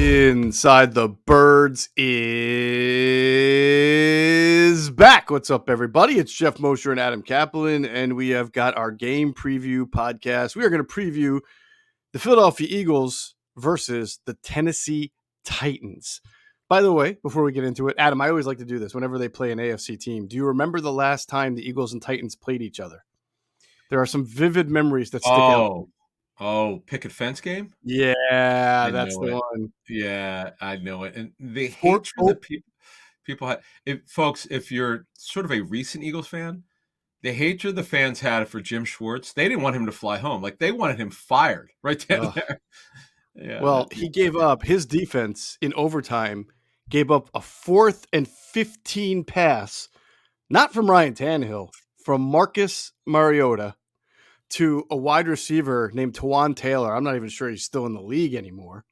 Inside the Birds is back. What's up, everybody? It's Geoff, Mosher, and Adam Caplan, and we have got our game preview podcast. We are going to preview the Philadelphia Eagles versus the Tennessee Titans. By the way, before we get into it, Adam, I always like to do this whenever they play an AFC team. Do you remember the last time the Eagles and Titans played each other? There are some vivid memories that stick out. Oh, picket fence game? Yeah, I that's know the it. one. Yeah, I know it. And the Fort- hatred that people had. Folks, if you're sort of a recent Eagles fan, the hatred the fans had for Jim Schwartz, they didn't want him to fly home. Like, they wanted him fired right then and there. Yeah. Well, he gave up his defense in overtime, gave up a 4th and 15 pass, not from Ryan Tannehill, from Marcus Mariota to a wide receiver named Tawan Taylor. I'm not even sure he's still in the league anymore.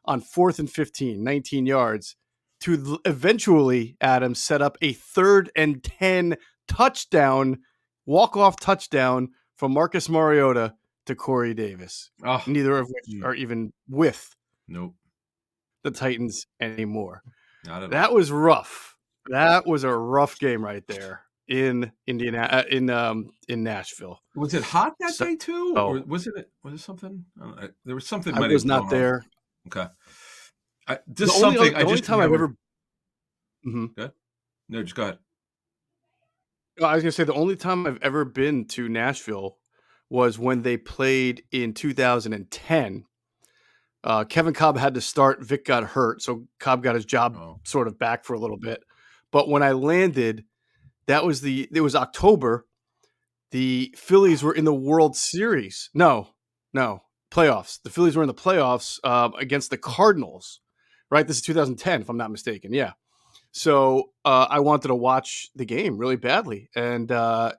On 4th and 15, 19 yards, to eventually, Adam, set up a 3rd and 10 touchdown, walk-off touchdown from Marcus Mariota to Corey Davis, neither of which are even with the Titans anymore. That was rough. That was a rough game right there in Indiana, in Nashville. Was it hot that day too, or was it something? There was something. I was not there. Okay. The only time I've ever. Good. No, just go ahead. I was going to say the only time I've ever been to Nashville was when they played in 2010. Kevin Cobb had to start. Vic got hurt, so Cobb got his job sort of back for a little bit. But when I landed, it was October. The Phillies were in the World Series. No, playoffs. The Phillies were in the playoffs against the Cardinals, right? This is 2010, if I'm not mistaken. Yeah. So I wanted to watch the game really badly, and I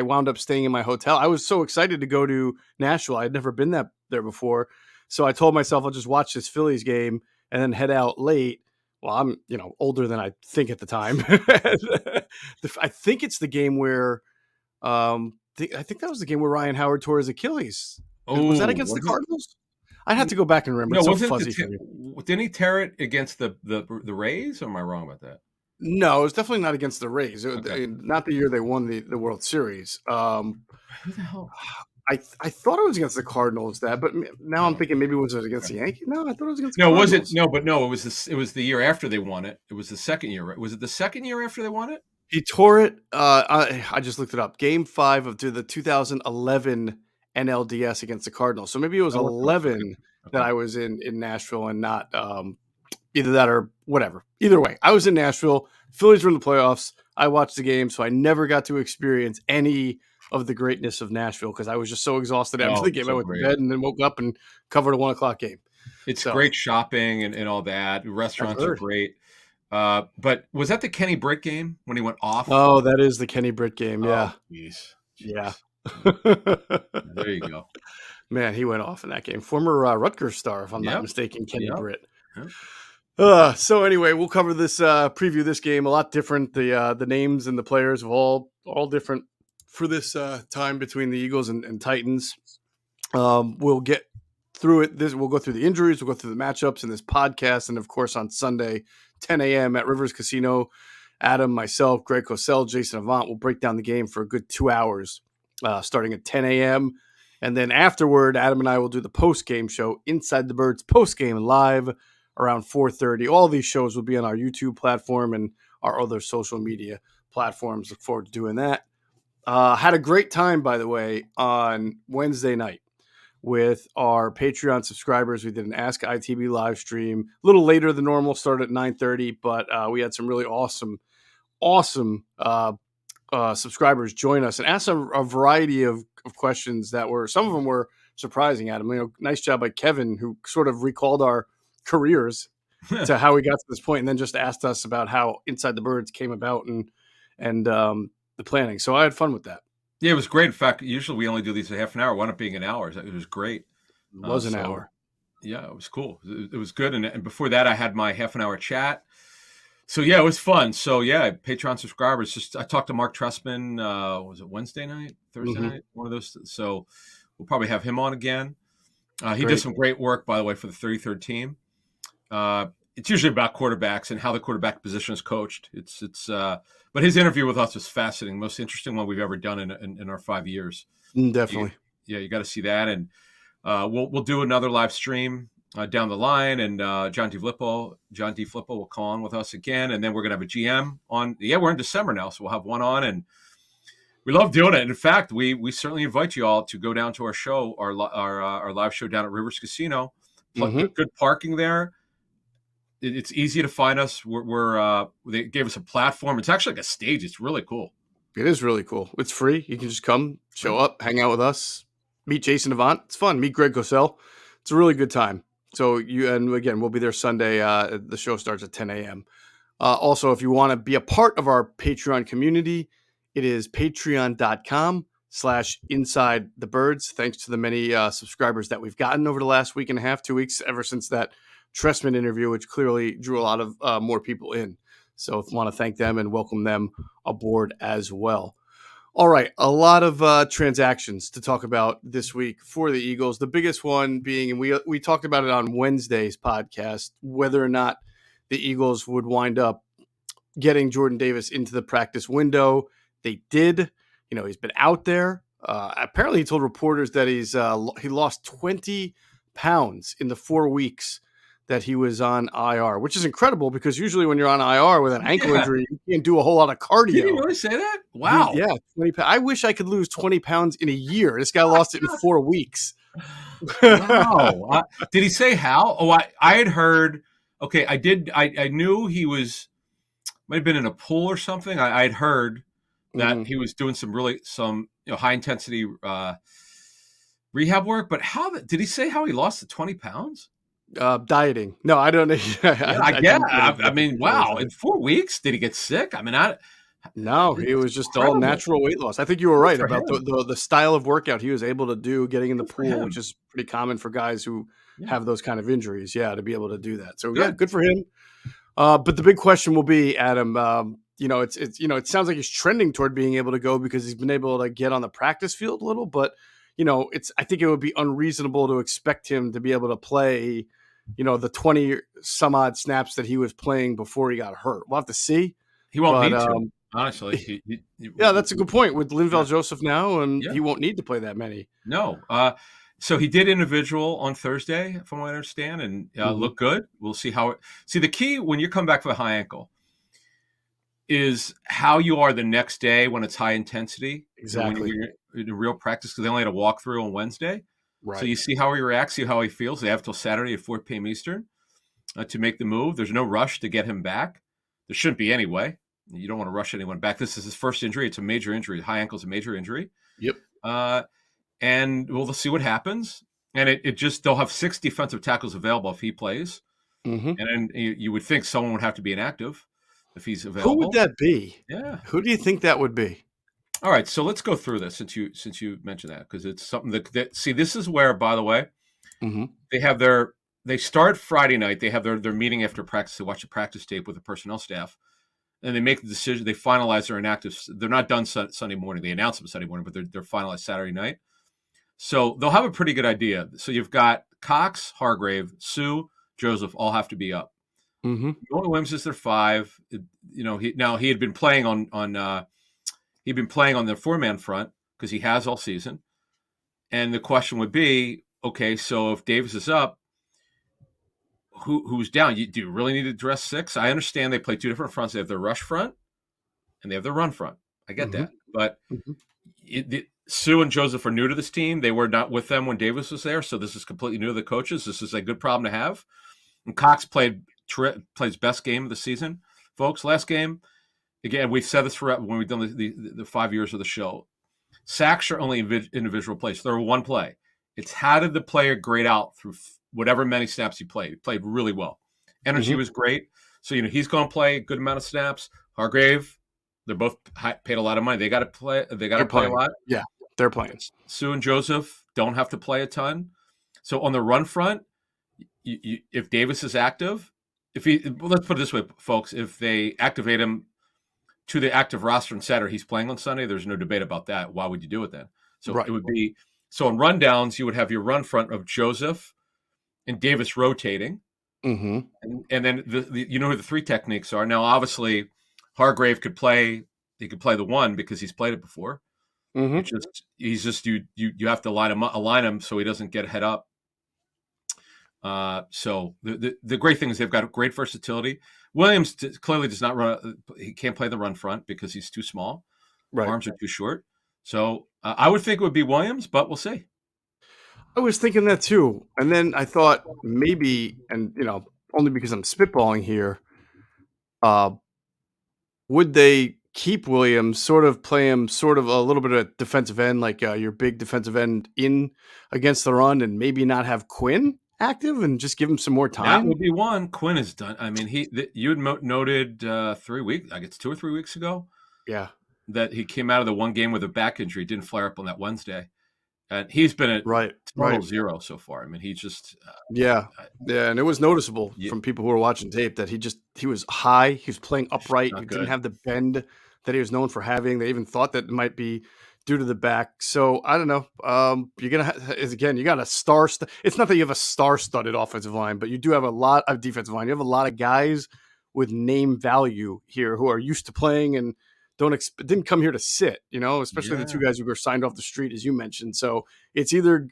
wound up staying in my hotel. I was so excited to go to Nashville. I'd never been there before. So I told myself I'll just watch this Phillies game and then head out late. Well, I'm older than I think at the time. I think it's the game where I think that was the game where Ryan Howard tore his Achilles. Was that against the Cardinals? I'd have to go back and remember. No, it's so fuzzy for me. Didn't he tear it against the Rays? Or am I wrong about that? No, it was definitely not against the Rays. Okay. Not the year they won the World Series. Who the hell? I thought it was against the Cardinals, but now I'm thinking maybe it was against the Yankees. No, I thought it was against the Cardinals. It was the year after they won it. It was the second year, right? Was it the second year after they won it? He tore it. I just looked it up. Game 5 of the 2011 NLDS against the Cardinals. So maybe it was 11 that I was in Nashville and not either that or whatever. Either way, I was in Nashville. Phillies were in the playoffs. I watched the game, so I never got to experience any of the greatness of Nashville because I was just so excited after the game. I went to bed and then woke up and covered a 1:00 game. It's great shopping and all that. Restaurants are great. But was that the Kenny Britt game when he went off? Oh, that is the Kenny Britt game. Yeah. Jeez. Yeah. There you go. Man, he went off in that game. Former Rutgers star, if I'm not mistaken, Kenny Britt. Yep. So anyway, we'll cover this preview this game. A lot different. The names and the players of all different for this time between the Eagles and Titans. We'll get through it. We'll go through the injuries. We'll go through the matchups in this podcast, and of course on Sunday, 10 a.m. at Rivers Casino. Adam, myself, Greg Cosell, Jason Avant will break down the game for a good 2 hours, starting at 10 a.m. And then afterward, Adam and I will do the post-game show, Inside the Birds post-game live around 4:30. All these shows will be on our YouTube platform and our other social media platforms. Look forward to doing that. Had a great time, by the way, on Wednesday night with our Patreon subscribers. We did an Ask ITB live stream a little later than normal, started at 9:30, but we had some really awesome subscribers join us and ask a variety of questions that some of them were surprising, Adam. Nice job by Kevin, who sort of recalled our careers to how we got to this point and then just asked us about how Inside the Birds came about and the planning. So I had fun with that. Yeah, it was great. In fact, usually we only do these a half an hour. It wound up being an hour. It was great. It was an hour. Yeah, it was cool. It was good. And before that, I had my half an hour chat. So, yeah, it was fun. So, yeah, Patreon subscribers. I talked to Mark Trustman, was it Wednesday night, Thursday night? One of those. So we'll probably have him on again. He did some great work, by the way, for the 33rd team. It's usually about quarterbacks and how the quarterback position is coached. But his interview with us was fascinating, most interesting one we've ever done in our 5 years. Definitely. You got to see that, and we'll do another live stream down the line, and John DeFlippo will call on with us again, and then we're gonna have a GM on. Yeah, we're in December now, so we'll have one on, and we love doing it. In fact, we certainly invite you all to go down to our show, our live show down at Rivers Casino. Good parking there. It's easy to find us. They gave us a platform. It's actually like a stage. It's really cool. It is really cool. It's free. You can just come, show up, hang out with us, meet Jason Avant. It's fun. Meet Greg Cosell. It's a really good time. So and again, we'll be there Sunday. The show starts at 10 a.m. Also, if you want to be a part of our Patreon community, it is patreon.com/InsideTheBirds. Thanks to the many subscribers that we've gotten over the last week and a half, 2 weeks, ever since that Trestman interview, which clearly drew a lot of more people in. So I want to thank them and welcome them aboard as well. All right, a lot of transactions to talk about this week for the Eagles. The biggest one being, and we talked about it on Wednesday's podcast, whether or not the Eagles would wind up getting Jordan Davis into the practice window. They did. He's been out there. Apparently, he told reporters that he lost 20 pounds in the 4 weeks that he was on IR, which is incredible because usually when you're on IR with an ankle injury, you can't do a whole lot of cardio. Did he really say that? Wow. Yeah, 20 pounds. I wish I could lose 20 pounds in a year. This guy lost it in 4 weeks. Wow. Did he say how? Oh, I had heard. Okay, I did. I knew he might have been in a pool or something. I had heard that he was doing some high intensity rehab work. But did he say how he lost the 20 pounds? Dieting. No, I don't know. I mean, wow. In 4 weeks, did he get sick? I mean, no, he was just all natural weight loss. I think you were right about the style of workout he was able to do getting in the pool, which is pretty common for guys who have those kind of injuries. Yeah, to be able to do that. So good for him. But the big question will be, Adam. It sounds like he's trending toward being able to go because he's been able to get on the practice field a little. But I think it would be unreasonable to expect him to be able to play the 20 some odd snaps that he was playing before he got hurt. We'll have to see. He won't need to, honestly. That's a good point with Linval Joseph now, and he won't need to play that many. No. So he did individual on Thursday, from what I understand, and looked good. We'll see the key when you come back for a high ankle is how you are the next day when it's high intensity. Exactly. When you're in real practice, because they only had a walkthrough on Wednesday. Right. So you see how he reacts, see how he feels. They have till Saturday at 4 p.m. Eastern to make the move. There's no rush to get him back. There shouldn't be anyway. You don't want to rush anyone back. This is his first injury. It's a major injury. High ankle is a major injury. Yep. And we'll see what happens. And they'll have 6 defensive tackles available if he plays. And then you would think someone would have to be inactive if he's available. Who would that be? Yeah. Who do you think that would be? All right, so let's go through this since you mentioned that, because it's something that see, this is where, by the way, they start Friday night. They have their meeting after practice. They watch the practice tape with the personnel staff, and they make the decision. They finalize their inactives. They're not done Sunday morning. They announce them Sunday morning, but they're finalized Saturday night. So they'll have a pretty good idea. So you've got Cox, Hargrave, Sue, Joseph all have to be up. Nolan Williams is their 5. He had been playing on he'd been playing on the 4-man front because he has all season. And the question would be, okay, so if Davis is up, who's down? Do you really need to dress 6? I understand they play 2 different fronts. They have their rush front and they have their run front. I get that. But Sue and Joseph are new to this team. They were not with them when Davis was there, so this is completely new to the coaches. This is a good problem to have. And Cox plays best game of the season, folks. Last game, again, we've said this forever when we've done the 5 years of the show. Sacks are only individual plays. They're one play. It's how did the player grade out through whatever many snaps he played. He played really well. Energy was great. So, he's going to play a good amount of snaps. Hargrave, they're both paid a lot of money. They got to play. They got to play a lot. Yeah, they're playing. Sue and Joseph don't have to play a ton. So on the run front, if Davis is active, let's put it this way, folks, if they activate him to the active roster on Saturday, he's playing on Sunday, there's no debate about that. Why would you do it then? So it would be, so on rundowns, you would have your run front of Joseph and Davis rotating. Mhm. And then you know who the three techniques are. Now, obviously, Hargrave could play. He could play the one because he's played it before. Mhm. He's just you have to align him so he doesn't get head up. So the great thing is they've got great versatility. Williams clearly does not run. He can't play the run front because he's too small. Right. Arms are too short. So I would think it would be Williams, but we'll see. I was thinking that too, and then I thought maybe, and only because I'm spitballing here, uh, would they keep Williams, sort of play him sort of a little bit of defensive end, like your big defensive end in against the run, and maybe not have Quinn active and just give him some more That time? would be one. Quinn is done. I mean, you had noted 3 weeks, I guess 2 or 3 weeks ago, Yeah. that he came out of the one game with a back injury, didn't flare up on that Wednesday, and he's been a Right. total Right. zero so far. I mean, he just Yeah. Yeah, and it was noticeable yeah, from people who were watching tape that he was high, he was playing upright, he not didn't good. have the bend that he was known for having. They even thought that it might be due to the back. So, I don't know. You're gonna is again, you got a it's not that you have a star-studded offensive line, but you do have a lot of defensive line. You have a lot of guys with name value here who are used to playing and didn't come here to sit, especially the two Yeah. guys who were signed off the street, as you mentioned. So, it's either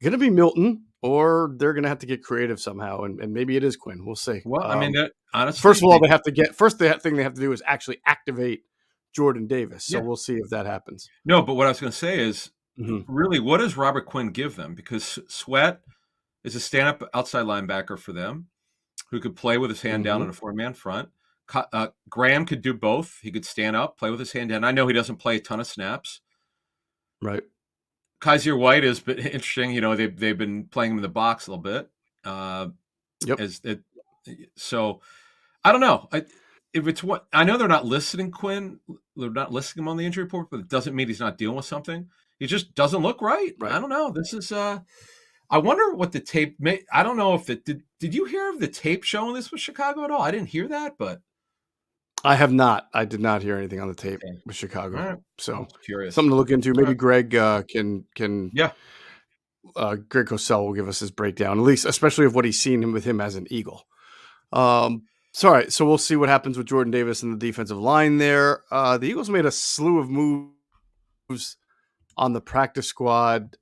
going to be Milton, or they're going to have to get creative somehow, and maybe it is Quinn. We'll see. Well, I mean, that First honestly, of all, they have to get first. The thing they have to do is actually activate Jordan Davis. So yeah. we'll see if that happens. No, but what I was going to say is, Hmm. really, what does Robert Quinn give them? Because Sweat is a stand-up outside linebacker for them who could play with his hand down in Hmm. a four-man front. Graham could do both. He could stand up, play with his hand down. I know he doesn't play a ton of snaps. Right. Kaiser White has been interesting. They've been playing him in the box a little bit. Yep. As it, so I don't know. If it's what I know, they're not listing Quinn. They're not listing him on the injury report, but it doesn't mean he's not dealing with something. He just doesn't look right. Right. I don't know. This is. I wonder what the tape. I don't know if did you hear of the tape showing this with Chicago at all? I didn't hear that, but I have not. I did not hear anything on the tape okay. with All Chicago. right. I So was curious. something to look into. All Maybe right. Greg can Yeah. Greg Cosell will give us his breakdown, at least, especially of what he's seen with him as an Eagle. Um, so all right, so we'll see what happens with Jordan Davis and the defensive line there. The Eagles made a slew of moves on the practice squad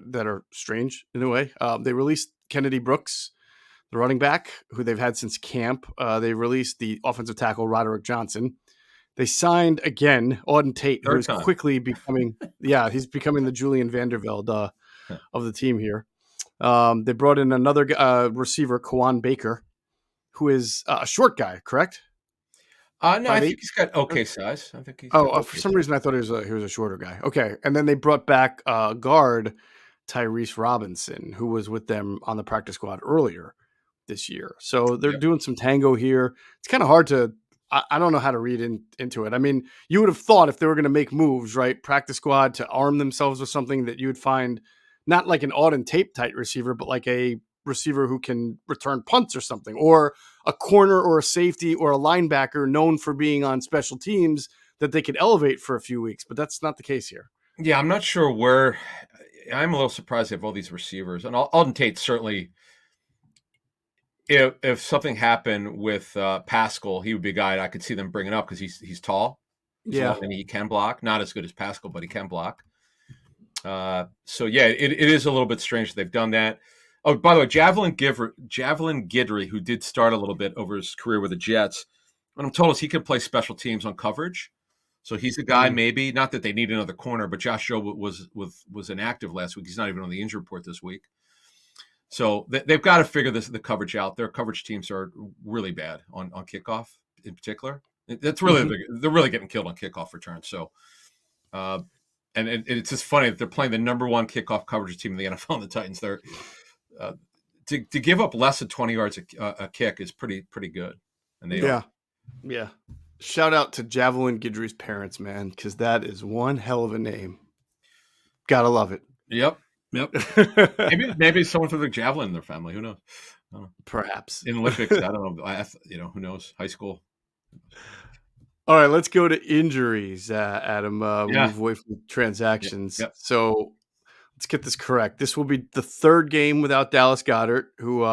that are strange in a way. They released Kennedy Brooks, the running back, who they've had since camp. They released the offensive tackle Roderick Johnson. They signed again Auden Tate, who Third is time. quickly becoming, yeah, he's becoming the Julian Vandervelde of the team here. They brought in another receiver, Kawan Baker, who is a short guy, correct? No, I 5'8". think he's got okay size. I think he's Oh, got for okay some size. reason I thought he was a shorter guy. Okay, and then they brought back guard Tyrese Robinson, who was with them on the practice squad earlier this year. So they're Yep. doing some tango here. It's kind of hard to. I don't know how to read into it. I mean, you would have thought if they were going to make moves, right? Practice squad to arm themselves with something that you would find not like an Auden Tape type receiver, but like a receiver who can return punts or something, or a corner or a safety or a linebacker known for being on special teams that they could elevate for a few weeks. But that's not the case here. Yeah, I'm not sure where. I'm a little surprised they have all these receivers, and Alden Tate certainly. If something happened with Pascal, he would be a guy I could see them bringing up because he's tall, he's Yeah. long, and he can block. Not as good as Pascal, but he can block. So yeah, it is a little bit strange that they've done that. Oh, by the way, Javelin Guidry, who did start a little bit over his career with the Jets, what I'm told is he can play special teams on coverage. So he's a guy, Mm. maybe not that they need another corner, but Josh Jobe was inactive last week. He's not even on the injury report this week. So they've got to figure the coverage out. Their coverage teams are really bad on kickoff in particular. That's really Mm-hmm. they're really getting killed on kickoff returns. So, and it's just funny that they're playing the number one kickoff coverage team in the NFL, the Titans. They're uh, to give up less than 20 yards a kick is pretty good, and they are. Yeah. Yeah. Shout out to Javelin Guidry's parents, man, because that is one hell of a name. Gotta love it. Yep. Yep. Maybe someone from the javelin in their family. Who knows? I don't know. Perhaps. In Olympics, I don't know. Who knows? High school. All right, let's go to injuries, Adam. We'll Yeah. move away from Yep. transactions. Yep. So let's get this correct. This will be the third game without Dallas Goedert, who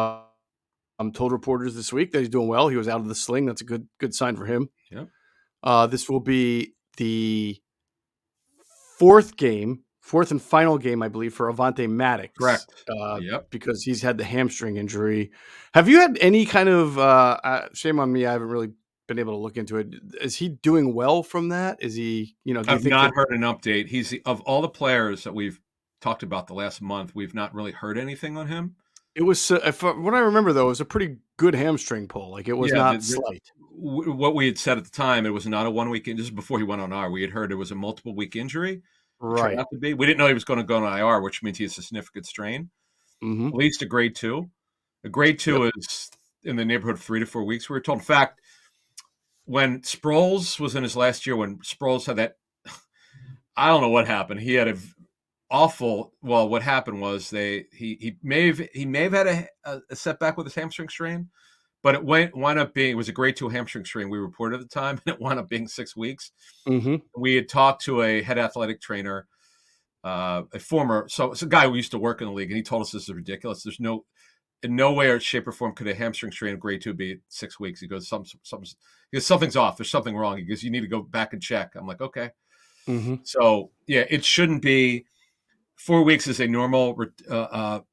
told reporters this week that he's doing well. He was out of the sling. That's a good sign for him. Yep. This will be the fourth and final game, I believe, for Avante Maddox, Correct. Yep. because he's had the hamstring injury. Have you had any kind of shame on me? I haven't really been able to look into it. Is he doing well from that? Is he, do you I've think that not heard an update. Of all the players that we've talked about the last month, we've not really heard anything on him. it was, what I remember though, it was a pretty good hamstring pull. Like it was Yeah, not slight. what we had said at the time, it was not a 1 week. This is before he went on IR. We had heard it was a multiple week injury. It turned Right. out to be. We didn't know he was going to go on IR, which means he has a significant strain, Mm-hmm. at least a grade 2. A grade 2 Yep. is in the neighborhood of 3 to 4 weeks. We were told. In fact, when Sproles was in his last year, when Sproles had that, I don't know what happened. He had a awful. Well, what happened was he may have had a setback with his hamstring strain, but it wound up being, it was a grade 2 hamstring strain we reported at the time, and it wound up being 6 weeks. Mm-hmm. We had talked to a head athletic trainer, a former, so it's a guy who used to work in the league, and he told us this is ridiculous. There's in no way or shape or form could a hamstring strain of grade 2 be 6 weeks. He goes, something's off. There's something wrong. He goes, you need to go back and check. I'm like, okay. Mm-hmm. So yeah, it shouldn't be. 4 weeks is a normal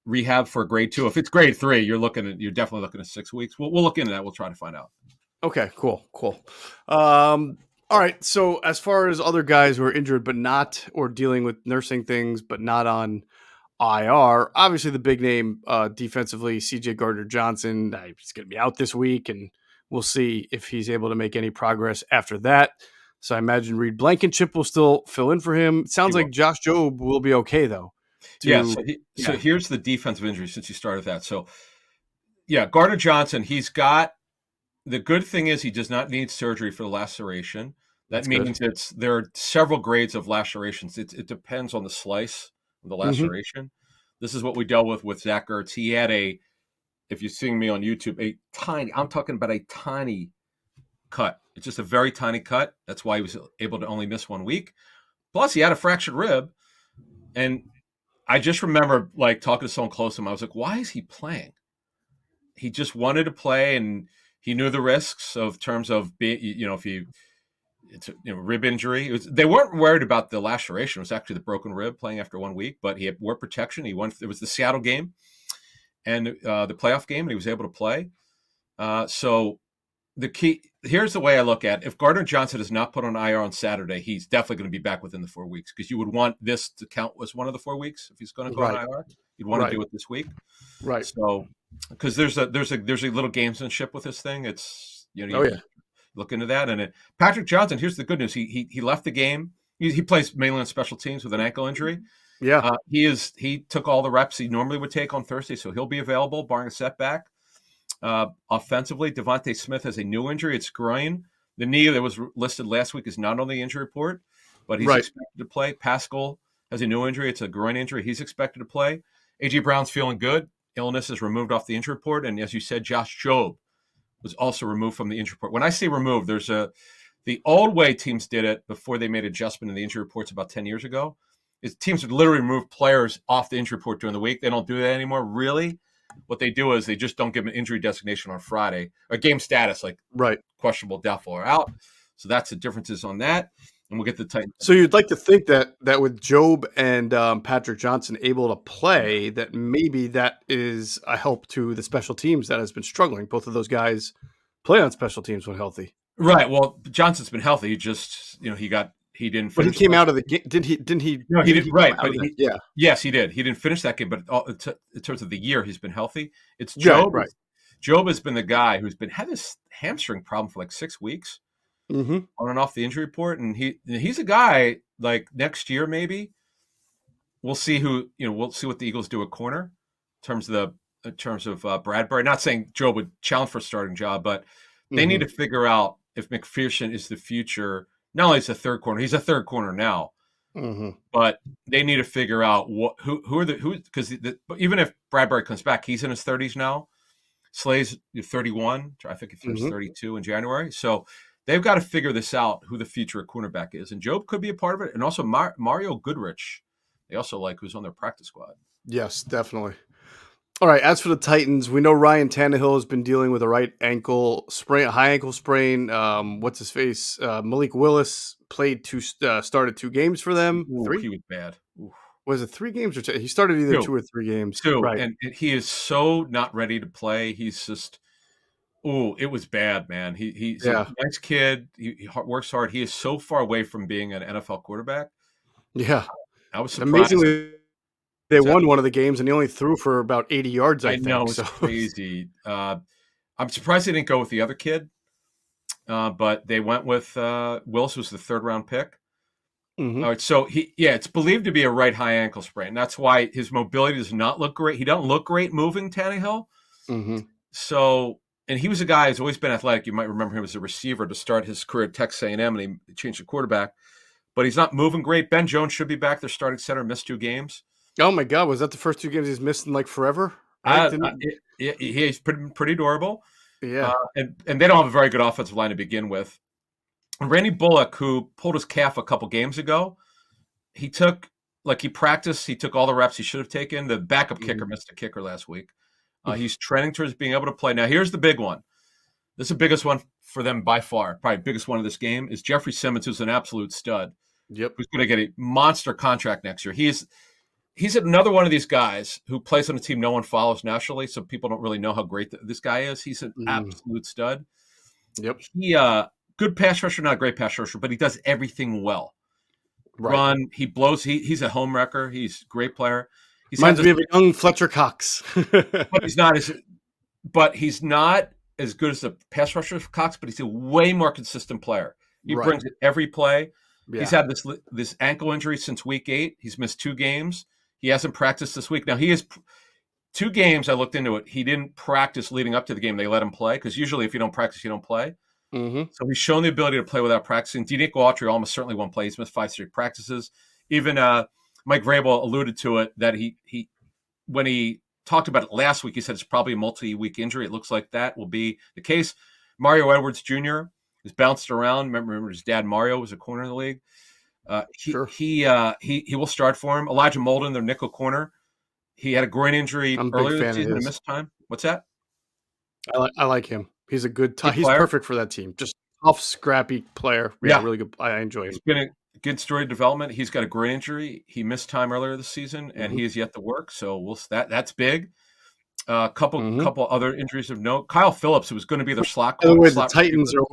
rehab for a grade 2. If it's grade 3, you're definitely looking at 6 weeks. We'll look into that. We'll try to find out. Okay, cool. All right. So as far as other guys who are injured but not, or dealing with nursing things but not on IR, obviously the big name defensively, CJ Gardner-Johnson, he's going to be out this week, and we'll see if he's able to make any progress after that. So I imagine Reed Blankenship will still fill in for him. It sounds like Josh Jobe will be okay though. Yeah. So here's the defensive injury since you started that. So yeah, Gardner-Johnson, the good thing is he does not need surgery for the laceration. That means there are several grades of lacerations. It depends on the slice of the laceration. Mm-hmm. This is what we dealt with Zach Ertz. He had if you're seeing me on YouTube, I'm talking about a tiny cut. It's just a very tiny cut. That's why he was able to only miss 1 week. Plus, he had a fractured rib. And I just remember talking to someone close to him. I was like, why is he playing? He just wanted to play, and he knew the risks of terms of being, if it's a rib injury. They weren't worried about the laceration. It was actually the broken rib playing after 1 week, but he wore protection. It was the Seattle game and the playoff game, and he was able to play. So the key, here's the way I look at it. If Gardner-Johnson is not put on IR on Saturday, he's definitely going to be back within the 4 weeks, because you would want this to count as one of the 4 weeks. If he's going to go on IR, you'd want to do it this week. Right. So, because there's a little gamesmanship with this thing. It's, look into that. And Patrick Johnson, here's the good news. He left the game. He plays mainly on special teams with an ankle injury. Yeah. He took all the reps he normally would take on Thursday, so he'll be available barring a setback. Offensively, Devontae Smith has a new injury. It's groin. The knee that was listed last week is not on the injury report, but he's expected to play. Pascal has a new injury. It's a groin injury. He's expected to play. A.J. Brown's feeling good. Illness is removed off the injury report. And as you said, Josh Jobe was also removed from the injury report. When I say removed, the old way teams did it before they made adjustment in the injury reports about 10 years ago, is teams would literally remove players off the injury report during the week. They don't do that anymore, really. What they do is they just don't give an injury designation on Friday, or game status, like questionable, doubtful, or out. So that's the differences on that. And we'll get the Titans. So you'd like to think that with Jobe and Patrick Johnson able to play, that maybe that is a help to the special teams that has been struggling. Both of those guys play on special teams when healthy. Right. Well, Johnson's been healthy. He just, he didn't finish. But he came out of the game. Didn't he? No, he didn't. Right. But yes, he did. He didn't finish that game. But in terms of the year, he's been healthy. It's Jobe. Right. Jobe has been the guy who's had this hamstring problem for 6 weeks, on and off the injury report. And he's a guy, next year maybe we'll see we'll see what the Eagles do at corner in terms of Bradbury. Not saying Jobe would challenge for a starting job, but they need to figure out if McPherson is the future. Not only is a third corner, he's a third corner now, but they need to figure out because even if Bradbury comes back, he's in his 30s now. Slay's 31. I think he finished 32 in January. So they've got to figure this out, who the future cornerback is. And Jobe could be a part of it. And also Mario Goodrich, they also who's on their practice squad. Yes, definitely. All right. As for the Titans, we know Ryan Tannehill has been dealing with a right ankle sprain, a high ankle sprain. What's his face? Malik Willis started 2 games for them. Ooh, Three? he was bad. Ooh. Was it 3 games or two? He started either 2, 2 or 3 games. 2, Right. and he is so not ready to play. He's just oh, it was bad, man. He's a Yeah. nice kid. He works hard. He is so far away from being an NFL quarterback. Yeah. I was surprised. Amazingly, they What's that? won one of the games and he only threw for about 80 yards, I I know, think. it's So, crazy. I'm surprised they didn't go with the other kid, but they went with Wills, was the third-round pick. hmm. All right, so it's believed to be a right high ankle sprain. That's why his mobility does not look great. He doesn't look great moving, Tannehill. Hmm. So, and he was a guy who's always been athletic. You might remember him as a receiver to start his career at Texas A&M, and he changed the quarterback. But he's not moving great. Ben Jones should be back. Their starting center missed 2 games. Oh my God. Was that the first 2 games he's missed in like forever? Right? Didn't, He's pretty durable. yeah. And they don't have a very good offensive line to begin with. Randy Bullock, who pulled his calf a couple games ago, he practiced. He took all the reps he should have taken. The backup kicker missed a kicker last week. He's trending towards being able to play. Now, here's the big one. This is the biggest one for them by far. Probably the biggest one of this game is Jeffrey Simmons, who's an absolute stud, Yep. who's going to get a monster contract next year. He's another one of these guys who plays on a team no one follows nationally, so people don't really know how great this guy is. He's an absolute stud. Yep. He good pass rusher, not a great pass rusher, but he does everything well. Right. Run, he blows. He's a home wrecker. He's a great player. Reminds me of a young Fletcher Cox. But he's not as good as the pass rusher of Cox, but he's a way more consistent player. He brings it every play. Yeah. He's had this ankle injury since week 8. He's missed 2 games. He hasn't practiced this week. Now, he has 2 games. I looked into it. He didn't practice leading up to the game. They let him play because usually if you don't practice, you don't play. Mm-hmm. So he's shown the ability to play without practicing. Denico Autry almost certainly won't play. He's missed 5 straight practices. Even Mike Vrabel alluded to it that he when he talked about it last week, he said it's probably a multi-week injury. It looks like that will be the case. Mario Edwards Jr. has bounced around. Remember his dad Mario was a corner in the league. He will start for him. Elijah Molden, their nickel corner. He had a groin injury earlier this season and missed time. What's that? I like him. He's a good he's player. perfect for that team. Just tough, scrappy player. Yeah, really good. I enjoy him. It's been a good story of development. He's got a groin injury. He missed time earlier this season, and he is yet to work. So that's big. Couple other injuries of note. Kyle Phillips, who was going to be their slot. By the way, the Titans are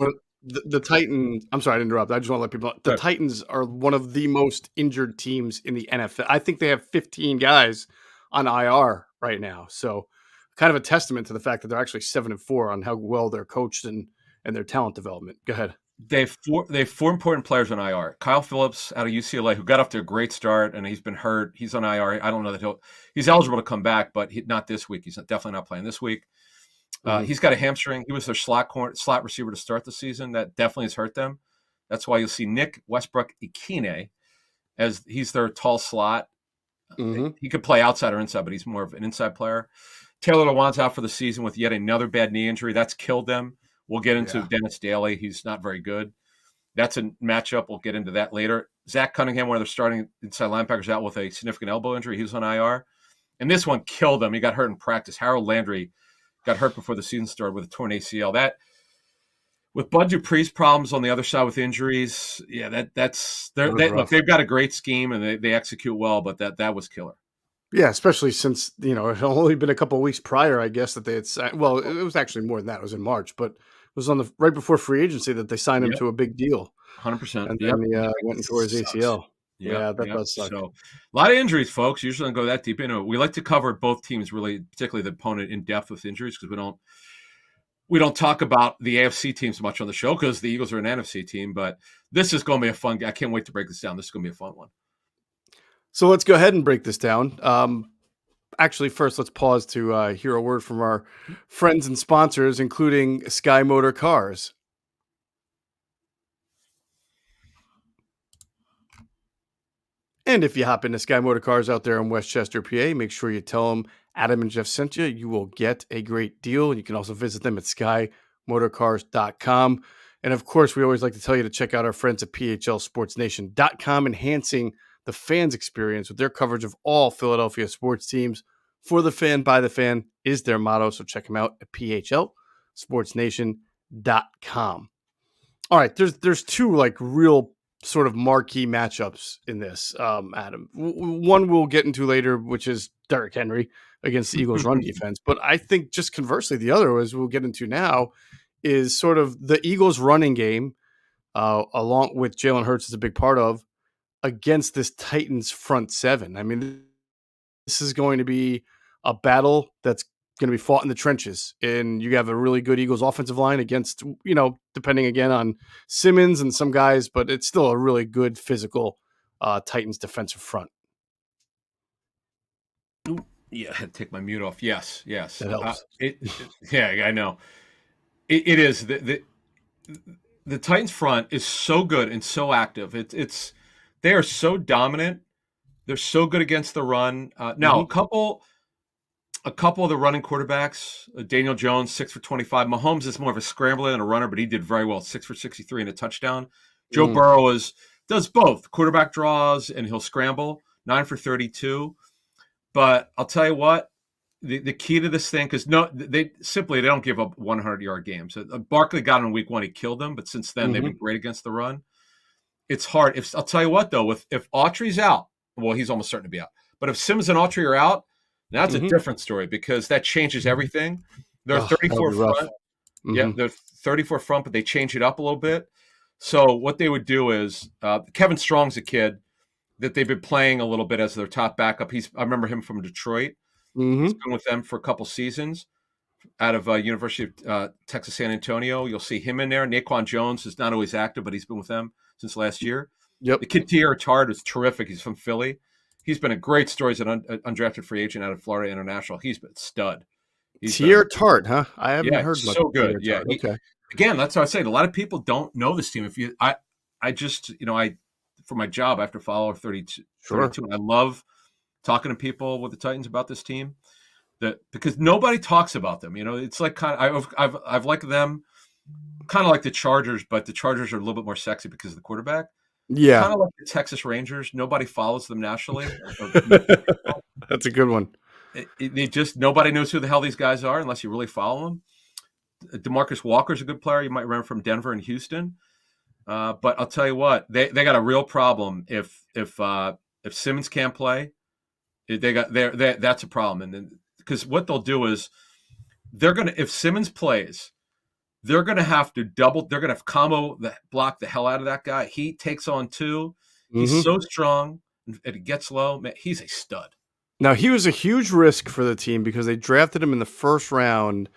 the Titans. I'm sorry to interrupt. I just want to let people know. The Titans are one of the most injured teams in the NFL. I think they have 15 guys on IR right now. So, kind of a testament to the fact that they're actually 7-4 on how well they're coached and their talent development. Go ahead. They have 4 important players on IR. Kyle Phillips out of UCLA, who got off to a great start, and he's been hurt. He's on IR. I don't know that he's eligible to come back, but not this week. He's definitely not playing this week. He's got a hamstring. He was their slot receiver to start the season. That definitely has hurt them. That's why you'll see Nick Westbrook-Ikine as he's their tall slot. He could play outside or inside, but he's more of an inside player. Taylor Lewan's out for the season with yet another bad knee injury. That's killed them. We'll get into Dennis Daly. He's not very good. That's a matchup. We'll get into that later. Zach Cunningham, one of their starting inside linebackers, out with a significant elbow injury. He was on IR. And this one killed him. He got hurt in practice. Harold Landry got hurt before the season started with a torn ACL. With Bud Dupree's problems on the other side with injuries, look, they've got a great scheme and they execute well, but that was killer. Yeah, especially since, it had only been a couple of weeks prior, I guess, that they had signed. Well, it was actually more than that. It was in March, but it was on right before free agency that they signed him to a big deal. 100%. And then he went into his ACL. Yeah, that does suck. So, a lot of injuries, folks. Usually don't go that deep into it. We like to cover both teams, really, particularly the opponent, in depth with injuries because we don't talk about the AFC teams much on the show because the Eagles are an NFC team. But this is going to be a fun. I can't wait to break this down. This is going to be a fun one. So let's go ahead and break this down. Actually, first, let's pause to hear a word from our friends and sponsors, including Sky Motor Cars. And if you hop into Sky Motor Cars out there in Westchester, PA, make sure you tell them Adam and Geoff sent you. You will get a great deal. You can also visit them at skymotorcars.com. And of course, we always like to tell you to check out our friends at phlsportsnation.com, enhancing the fans' experience with their coverage of all Philadelphia sports teams For the fan, by the fan is their motto. So check them out at phlsportsnation.com. All right, there's two like real sort of marquee matchups in this, Adam. One we'll get into later, which is Derrick Henry against the Eagles' run defense. But I think just conversely, the other, as we'll get into now, is sort of the Eagles' running game, along with Jalen Hurts is a big part of, against this Titans front seven. I mean, this is going to be a battle that's going to be fought in the trenches. And you have a really good Eagles offensive line against, depending again on Simmons and some guys, but it's still a really good physical Titans defensive front. Yeah, I had to take my mute off. Yes. That helps. Yeah, I know. It is. The Titans front is so good and so active. They are so dominant. They're so good against the run. Now, a couple of the running quarterbacks, Daniel Jones, 6 for 25. Mahomes is more of a scrambler than a runner, but he did very well, 6 for 63 and a touchdown. Joe Burrow does both. Quarterback draws and he'll scramble, 9 for 32. But I'll tell you what, the key to this thing, because they don't give up 100-yard games. Barkley got in week 1, he killed them, but since then they've been great against the run. It's hard. I'll tell you what, though, if Autry's out, well, he's almost certain to be out. But if Simmons and Autry are out, that's a different story because that changes everything. They're 34 front. Yeah, they're 34 front, but they change it up a little bit. So what they would do is Kevin Strong's a kid that they've been playing a little bit as their top backup. I remember him from Detroit. He's been with them for a couple seasons out of University of Texas San Antonio. You'll see him in there. Naquan Jones is not always active, but he's been with them since last year. Yep. The kid Tier Tard is terrific. He's from Philly. He's been a great story as an undrafted free agent out of Florida International. He's been a stud. Tier Tart, huh? I haven't heard much. So good. Yeah. Okay. Again, that's what I was saying. A lot of people don't know this team. I just, for my job, I have to follow 32. And I love talking to people with the Titans about this team, because nobody talks about them. It's like I've liked them kind of like the Chargers, but the Chargers are a little bit more sexy because of the quarterback. Yeah. Kind of like the Texas Rangers. Nobody follows them nationally. That's a good one. Nobody knows who the hell these guys are unless you really follow them. DeMarcus Walker's a good player. You might remember from Denver and Houston. But I'll tell you what, they got a real problem if Simmons can't play. That's a problem, and then because what they'll do is if Simmons plays, they're gonna have to they're gonna have combo block the hell out of that guy. He takes on 2. He's so strong and it gets low. Man, he's a stud. Now he was a huge risk for the team because they drafted him in the first round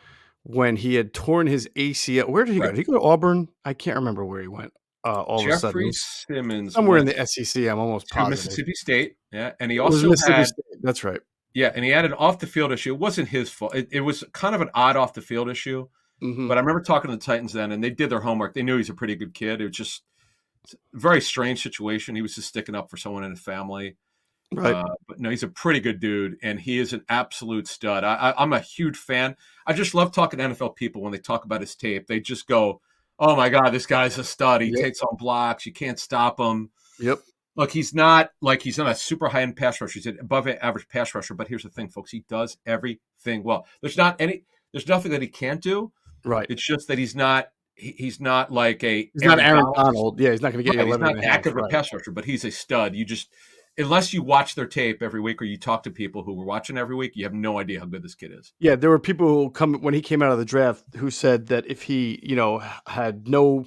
when he had torn his ACL. Where did he go? Did he go to Auburn? I can't remember where he went. All Jeffrey of a sudden, Simmons somewhere in the SEC. I'm almost positive. Mississippi State, yeah, and he also Mississippi State. That's right. Yeah, and he had an off the field issue. It wasn't his fault. It was kind of an odd off the field issue. But I remember talking to the Titans then, and they did their homework. They knew he was a pretty good kid. It was just a very strange situation. He was just sticking up for someone in his family. Right. But no, he's a pretty good dude, and he is an absolute stud. I'm a huge fan. I just love talking to NFL people when they talk about his tape. They just go, oh, my God, this guy's a stud. He takes on blocks. You can't stop him. Yep. Look, he's not a super high-end pass rusher. He's an above-average pass rusher. But here's the thing, folks. He does everything well. There's nothing that he can't do. Right. It's just that he's not like he's not Aaron Donald. Yeah, he's not going to get you 11 He's not active a pass rusher, but he's a stud. Unless you watch their tape every week or you talk to people who were watching every week, you have no idea how good this kid is. Yeah, there were people who when he came out of the draft who said that if he, had no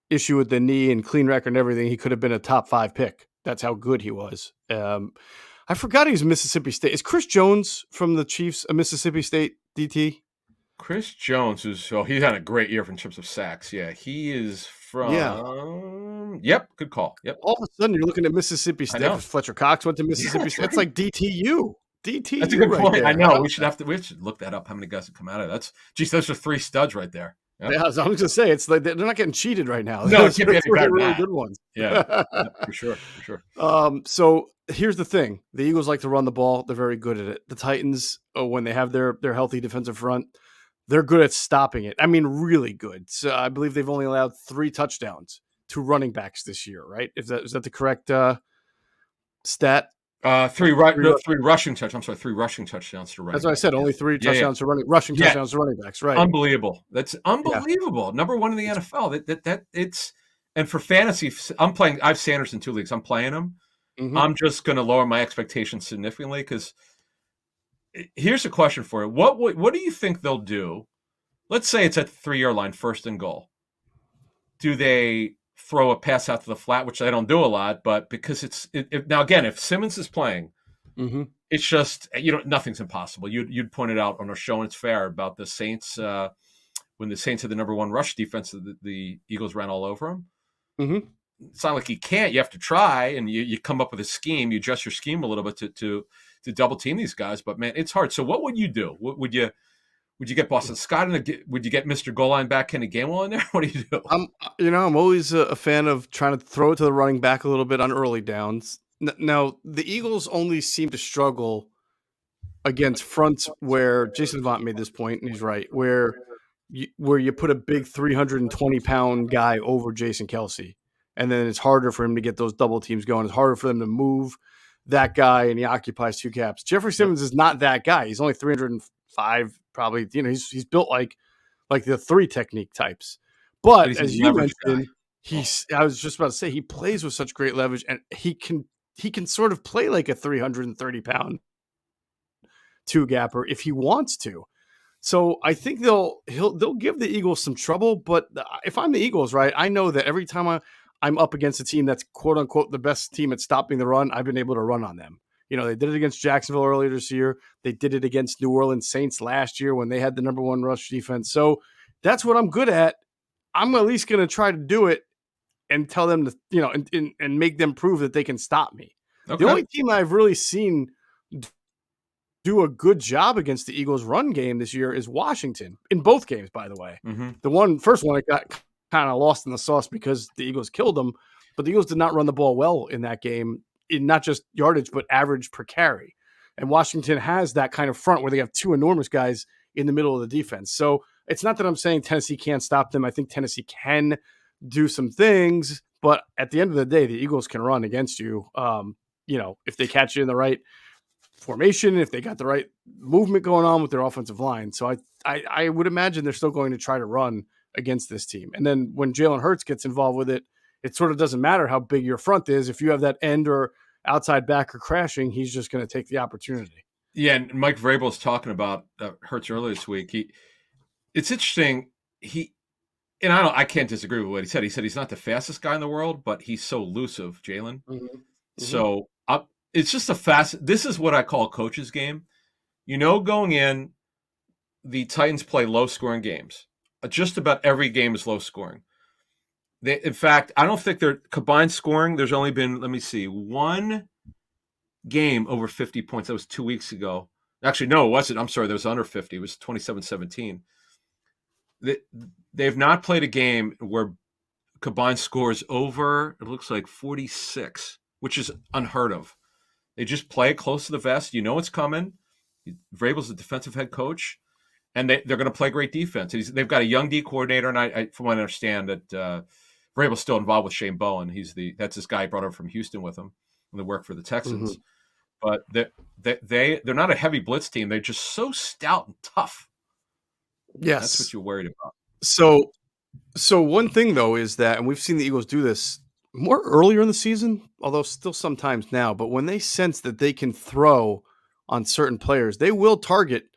issue with the knee and clean record and everything, he could have been a top 5 pick. That's how good he was. I forgot he was Mississippi State. Is Chris Jones from the Chiefs a Mississippi State DT? Chris Jones he's had a great year in terms of sacks. Yeah, he is from. Yeah. Yep, good call. Yep. All of a sudden, you're looking at Mississippi State. Fletcher Cox went to Mississippi State. That's like DTU. DTU. That's a good point. There. I know. We should look that up. How many guys have come out of that? Those are 3 studs right there. Yep. Yeah, I was going to say it's like they're not getting cheated right now. No, it's really good ones. Yeah, for sure. So here's the thing: the Eagles like to run the ball. They're very good at it. The Titans, when they have their healthy defensive front, they're good at stopping it. I mean, really good. So I believe they've only allowed 3 touchdowns to running backs this year. Right? Is that the correct stat? Three, Only three. no, three rushing touchdowns. I'm sorry, three rushing touchdowns to That's running what I backs. said. Yeah, Only three yeah, yeah, touchdowns to rushing yeah. touchdowns to running backs. Right. Unbelievable. That's Yeah. unbelievable. Number one in the It's, NFL. That it's and for fantasy, I'm playing. I have Sanders in 2 leagues. I'm playing him. hmm I'm just going to lower my expectations significantly because here's a question for you. What do you think they'll do? Let's say it's at the 3 yard line, first and goal. Do they throw a pass out to the flat, which they don't do a lot, but because now again, if Simmons is playing, hmm it's just nothing's impossible. You'd pointed out on our show, and it's fair about the Saints when the Saints had the number one rush defense, the Eagles ran all over them. hmm It's not like you can't. You have to try, and you come up with a scheme. You adjust your scheme a little bit to double team these guys. But man, it's hard. So what would you do? Would you get Boston Scott would you get Mr. Goal Line back Kenny Gainwell in there? What do you do? I'm always a fan of trying to throw it to the running back a little bit on early downs. Now, the Eagles only seem to struggle against fronts where Jason Avant made this point, and he's right, where you put a big 320-pound guy over Jason Kelsey, and then it's harder for him to get those double teams going. It's harder for them to move that guy, and he occupies two caps. Jeffrey Yep. Simmons is not that guy. He's only 305, probably. He's built like the three technique types. But But he's a as you leverage guy. mentioned, I was just about to say he plays with such great leverage, and he can sort of play like a 330-pound two gapper if he wants to. So I think they'll give the Eagles some trouble. But if I'm the Eagles, right, I know that every time I'm up against a team that's quote unquote the best team at stopping the run, I've been able to run on them. They did it against Jacksonville earlier this year. They did it against New Orleans Saints last year when they had the number one rush defense. So that's what I'm good at. I'm at least going to try to do it and tell them to, and make them prove that they can stop me. The Okay. only team I've really seen do a good job against the Eagles' run game this year is Washington in both games, by the way. Mm-hmm. The first one, it got kind of lost in the sauce because the Eagles killed them, but the Eagles did not run the ball well in that game, in not just yardage, but average per carry. And Washington has that kind of front where they have two enormous guys in the middle of the defense. So it's not that I'm saying Tennessee can't stop them. I think Tennessee can do some things, but at the end of the day, the Eagles can run against you. If they catch you in the right formation, if they got the right movement going on with their offensive line. So I would imagine they're still going to try to run against this team. And then when Jalen Hurts gets involved with it, it sort of doesn't matter how big your front is. If you have that end or outside backer crashing, he's just going to take the opportunity. Yeah, and Mike Vrabel was talking about Hurts earlier this week. It's interesting. I can't disagree with what he said. He said he's not the fastest guy in the world, but he's so elusive, Jalen. Mm-hmm. Mm-hmm. So it's just this is what I call a coach's game. Going in, the Titans play low-scoring games. Just about every game is low-scoring. In fact, I don't think they're combined scoring. There's only been, let me see, one game over 50 points. That was 2 weeks ago. Actually, no, it wasn't. I'm sorry. There was under 50. It was 27-17. They've not played a game where combined scores over, it looks like 46, which is unheard of. They just play it close to the vest. You know it's coming. Vrabel's the defensive head coach, and they're going to play great defense. They've got a young D coordinator, and I from what I understand, that Vrabel's still involved with Shane Bowen. That's this guy he brought over from Houston with him, and they work for the Texans. Mm-hmm. But they're not a heavy blitz team. They're just so stout and tough. Yes, that's what you're worried about. So one thing though is that, and we've seen the Eagles do this more earlier in the season, although still sometimes now, but when they sense that they can throw on certain players, they will target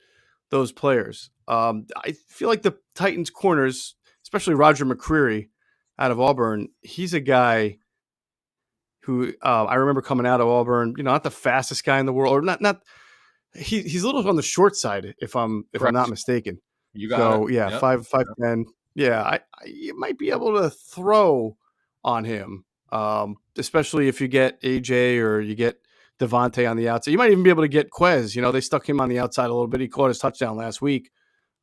those players. I feel like the Titans corners, especially Roger McCreary out of Auburn, he's a guy who I remember coming out of Auburn, not the fastest guy in the world, or not. He's a little on the short side, if I'm not mistaken. You got it. Yeah, yep. 5'10". Yeah, you might be able to throw on him, especially if you get AJ or you get Devontae on the outside. You might even be able to get Quez. They stuck him on the outside a little bit. He caught his touchdown last week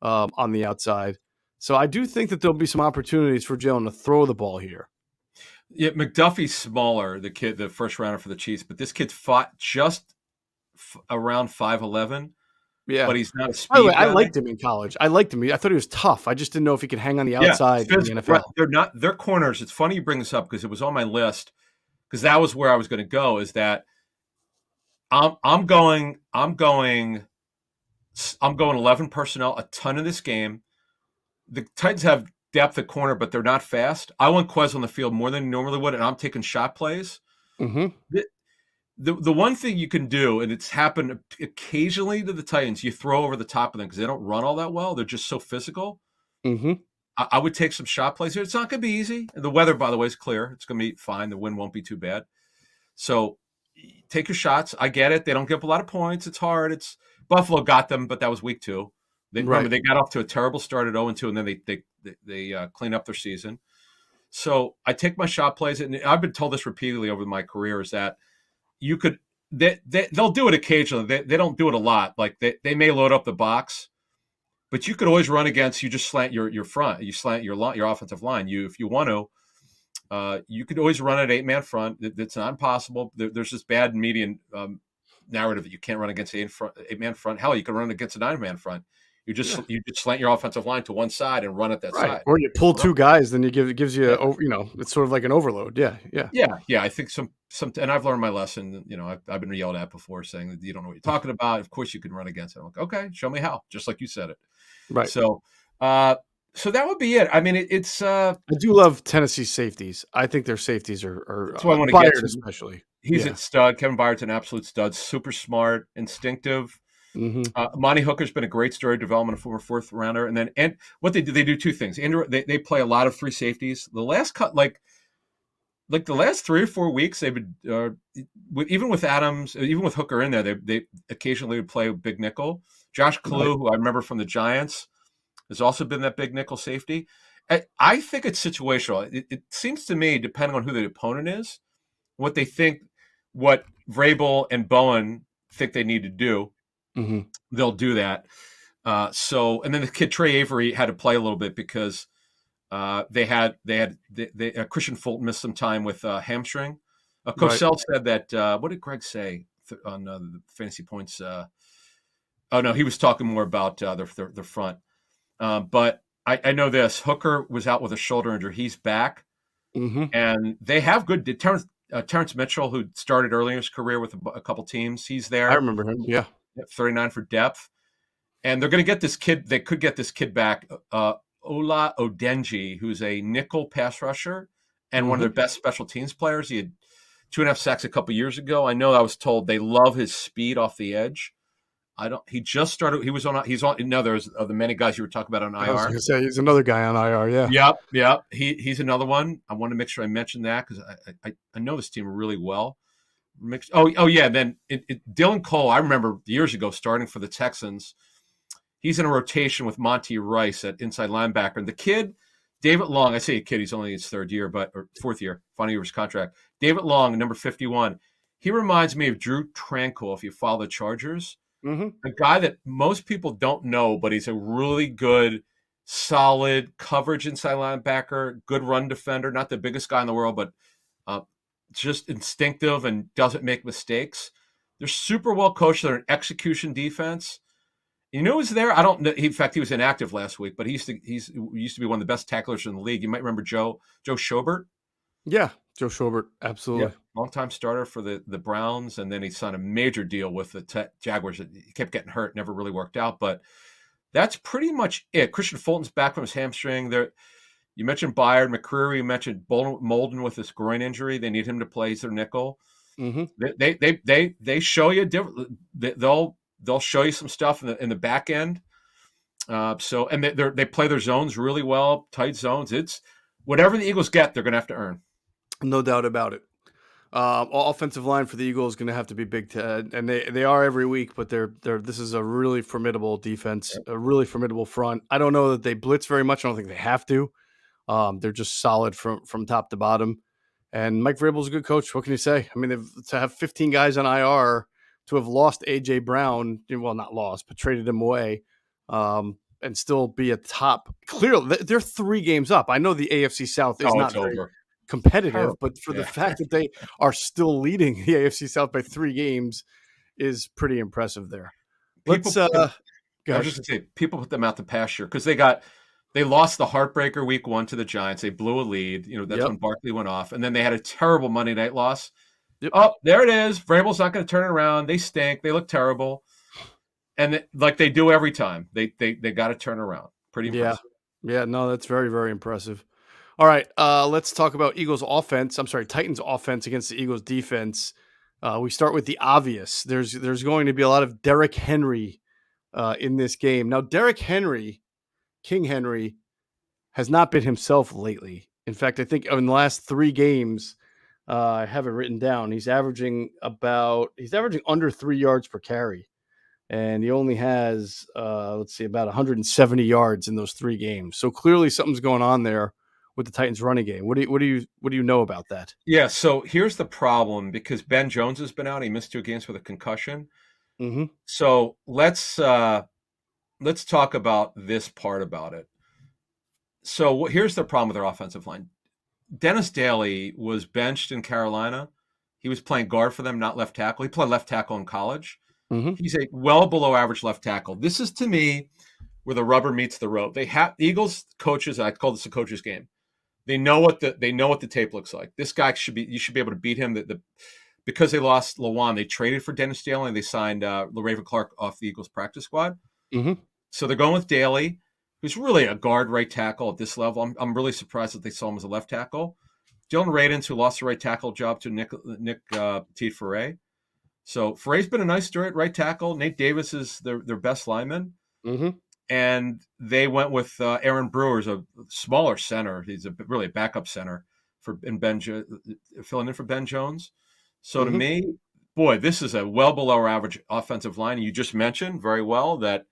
on the outside. So I do think that there'll be some opportunities for Jalen to throw the ball here. Yeah, McDuffie's smaller, the first rounder for the Chiefs, but this kid fought just around 5'11". Yeah, but he's not a speed by the way, guy. I liked him in college. I thought he was tough. I just didn't know if he could hang on the outside in the NFL. They're corners. It's funny you bring this up because it was on my list, because that was where I was going to go, is that I'm going 11 personnel a ton in this game. The Titans have depth at corner, but they're not fast. I want Quez on the field more than normally would, and I'm taking shot plays. Mhm. The, the one thing you can do, and it's happened occasionally to the Titans, you throw over the top of them because they don't run all that well. They're just so physical. Mhm. I would take some shot plays here. It's not going to be easy. The weather, by the way, is clear. It's going to be fine. The wind won't be too bad. So take your shots. I get it. They don't give up a lot of points. It's hard. It's Buffalo got them, but that was week 2. Remember, Right. they got off to a terrible start at 0-2, and then they clean up their season. So I take my shot plays, and I've been told this repeatedly over my career is that you could they'll do it occasionally. They don't do it a lot. Like they may load up the box, but you could always run against. You just slant your front. You slant your offensive line. If you want to. You could always run an 8-man front. That's not impossible. There's this bad median narrative that you can't run against an 8-man front. Hell, you can run against a 9-man front. Yeah. You just slant your offensive line to one side and run at that Right. side. Or you pull Run. 2 guys, then it gives you, Yeah, it's sort of like an overload. Yeah. Yeah. yeah. I think some, and I've learned my lesson. I've been yelled at before saying that you don't know what you're talking about. Of course, you can run against it. I'm like, okay, show me how. Just like you said it. Right. So, so that would be it. I mean, it's I do love Tennessee safeties. I think their safeties are that's what I want to get Byard to. especially. He's Yeah. a stud. Kevin Byard's an absolute stud. Super smart, instinctive. Mhm. Monty Hooker's been a great story development, a former 4th rounder. And what they do 2 things. Andrew, they play a lot of free safeties. The last cut, like the last 3 or 4 weeks, they've been even with Adams, even with Hooker in there, they occasionally would play big nickel. Josh Right. Kalu, who I remember from the Giants, has also been that big nickel safety. I think it's situational. It seems to me, depending on who the opponent is, what they think, what Vrabel and Bowen think they need to do, Mhm. they'll do that. And then the kid Trey Avery had to play a little bit because Christian Fulton missed some time with hamstring. Right. Cosell said that. What did Greg say on the fantasy points? Oh no, he was talking more about their front. But I know this. Hooker was out with a shoulder injury. He's back, Mhm. and they have good. Terrence Mitchell, who started early in his career with a couple teams, he's I there. remember him. Yeah. 39 for depth. And they're going to get this kid. They could get this kid back, Ola Odenji, who's a nickel pass rusher and one of their Mhm. best special teams players. He had 2.5 sacks a couple years ago. I know I was told they love his speed off the edge. I don't. He just started. He was on. He's on. No, there's of the many guys you were talking about on I was IR. gonna say he's another guy on IR. Yeah. Yep, yep. He's another one. I want to make sure I mention that because I know this team really well. Oh yeah. Then Dylan Cole. I remember years ago starting for the Texans. He's in a rotation with Monty Rice at inside linebacker. And the kid, David Long, I say a kid, he's only in his 3rd year, or 4th year, final year of his contract. David Long, number 51. He reminds me of Drew Tranquil if you follow the Chargers. Mhm. A guy that most people don't know, but he's a really good, solid coverage inside linebacker, good run defender, not the biggest guy in the world, but uh, just instinctive and doesn't make mistakes. They're super well coached. They're an execution defense. You know who's there? I don't know. In fact, he was inactive last week, but he used to be one of the best tacklers in the league. You might remember Joe Schobert. Yeah. Joe Schobert. Yeah, Absolutely. longtime starter for the Browns, and then he signed a major deal with the Jaguars. He kept getting hurt, never really worked out, but that's pretty much it. Christian Fulton's back from his hamstring. There, you mentioned Byard, McCreary. You mentioned Molden with this groin injury. They need him to play as their nickel. Mhm. They show you different. They'll show you some stuff in the back end. And they play their zones really well, tight zones. It's whatever the Eagles get, they're going to have to earn. No doubt about it. Offensive line for the Eagles is going to have to be big, and they are every week. But this is a really formidable defense, a really formidable front. I don't know that they blitz very much. I don't think they have to. They're just solid from top to bottom. And Mike Vrabel's a good coach. What can you say? I mean, to have 15 guys on IR, to have lost AJ Brown, well, not lost, but traded him away, and still be a top. Clearly, they're 3 games up. I know the AFC South is Oh, not it's very over. competitive, Terrible. but for the Yeah. fact that they are still leading the AFC South by 3 games is pretty impressive there. Let's People, go I was ahead. just going to say, people put them out the pasture because they lost the heartbreaker week 1 to the Giants. They blew a lead. That's Yep. when Barkley went off. And then they had a terrible Monday night loss. Yep. Oh, there it is. Vrabel's not going to turn it around. They stink. They look terrible, and like they do every time, they got to turn around. Pretty Yeah. impressive. Yeah. No, that's very, very impressive. All right. Let's talk about Eagles offense. I'm sorry, Titans offense against the Eagles defense. We start with the obvious. There's going to be a lot of Derrick Henry in this game. Now, Derrick Henry, King Henry, has not been himself lately. In fact, I think in the last 3 games, I have it written down. He's averaging under 3 yards per carry, and he only has let's see, about 170 yards in those 3 games. So clearly, something's going on there with the Titans' running game. What do you know about that? Yeah. So here's the problem because Ben Jones has been out. He missed 2 games with a concussion. Mm-hmm. So let's talk about this part about it. So here's the problem with their offensive line. Dennis Daly was benched in Carolina. He was playing guard for them, not left tackle. He played left tackle in college. Mm-hmm. He's a well below average left tackle. This is to me where the rubber meets the road. They have Eagles coaches. I call this a coach's game. They know what the tape looks like. This guy you should be able to beat him. Because they lost Lawan, they traded for Dennis Daly and they signed LaRaven Clark off the Eagles practice squad. Mm-hmm. So they're going with Daly, who's really a guard right tackle at this level. I'm really surprised that they saw him as a left tackle. Dylan Radins, who lost the right tackle job to Nick Petit Ferre. So Ferre's been a nice right tackle. Nate Davis is their best lineman. Mm-hmm. And they went with Aaron Brewer's a smaller center. He's really a backup center filling in for Ben Jones. So to Mm-hmm. me, boy, this is a well below average offensive line. You just mentioned very well that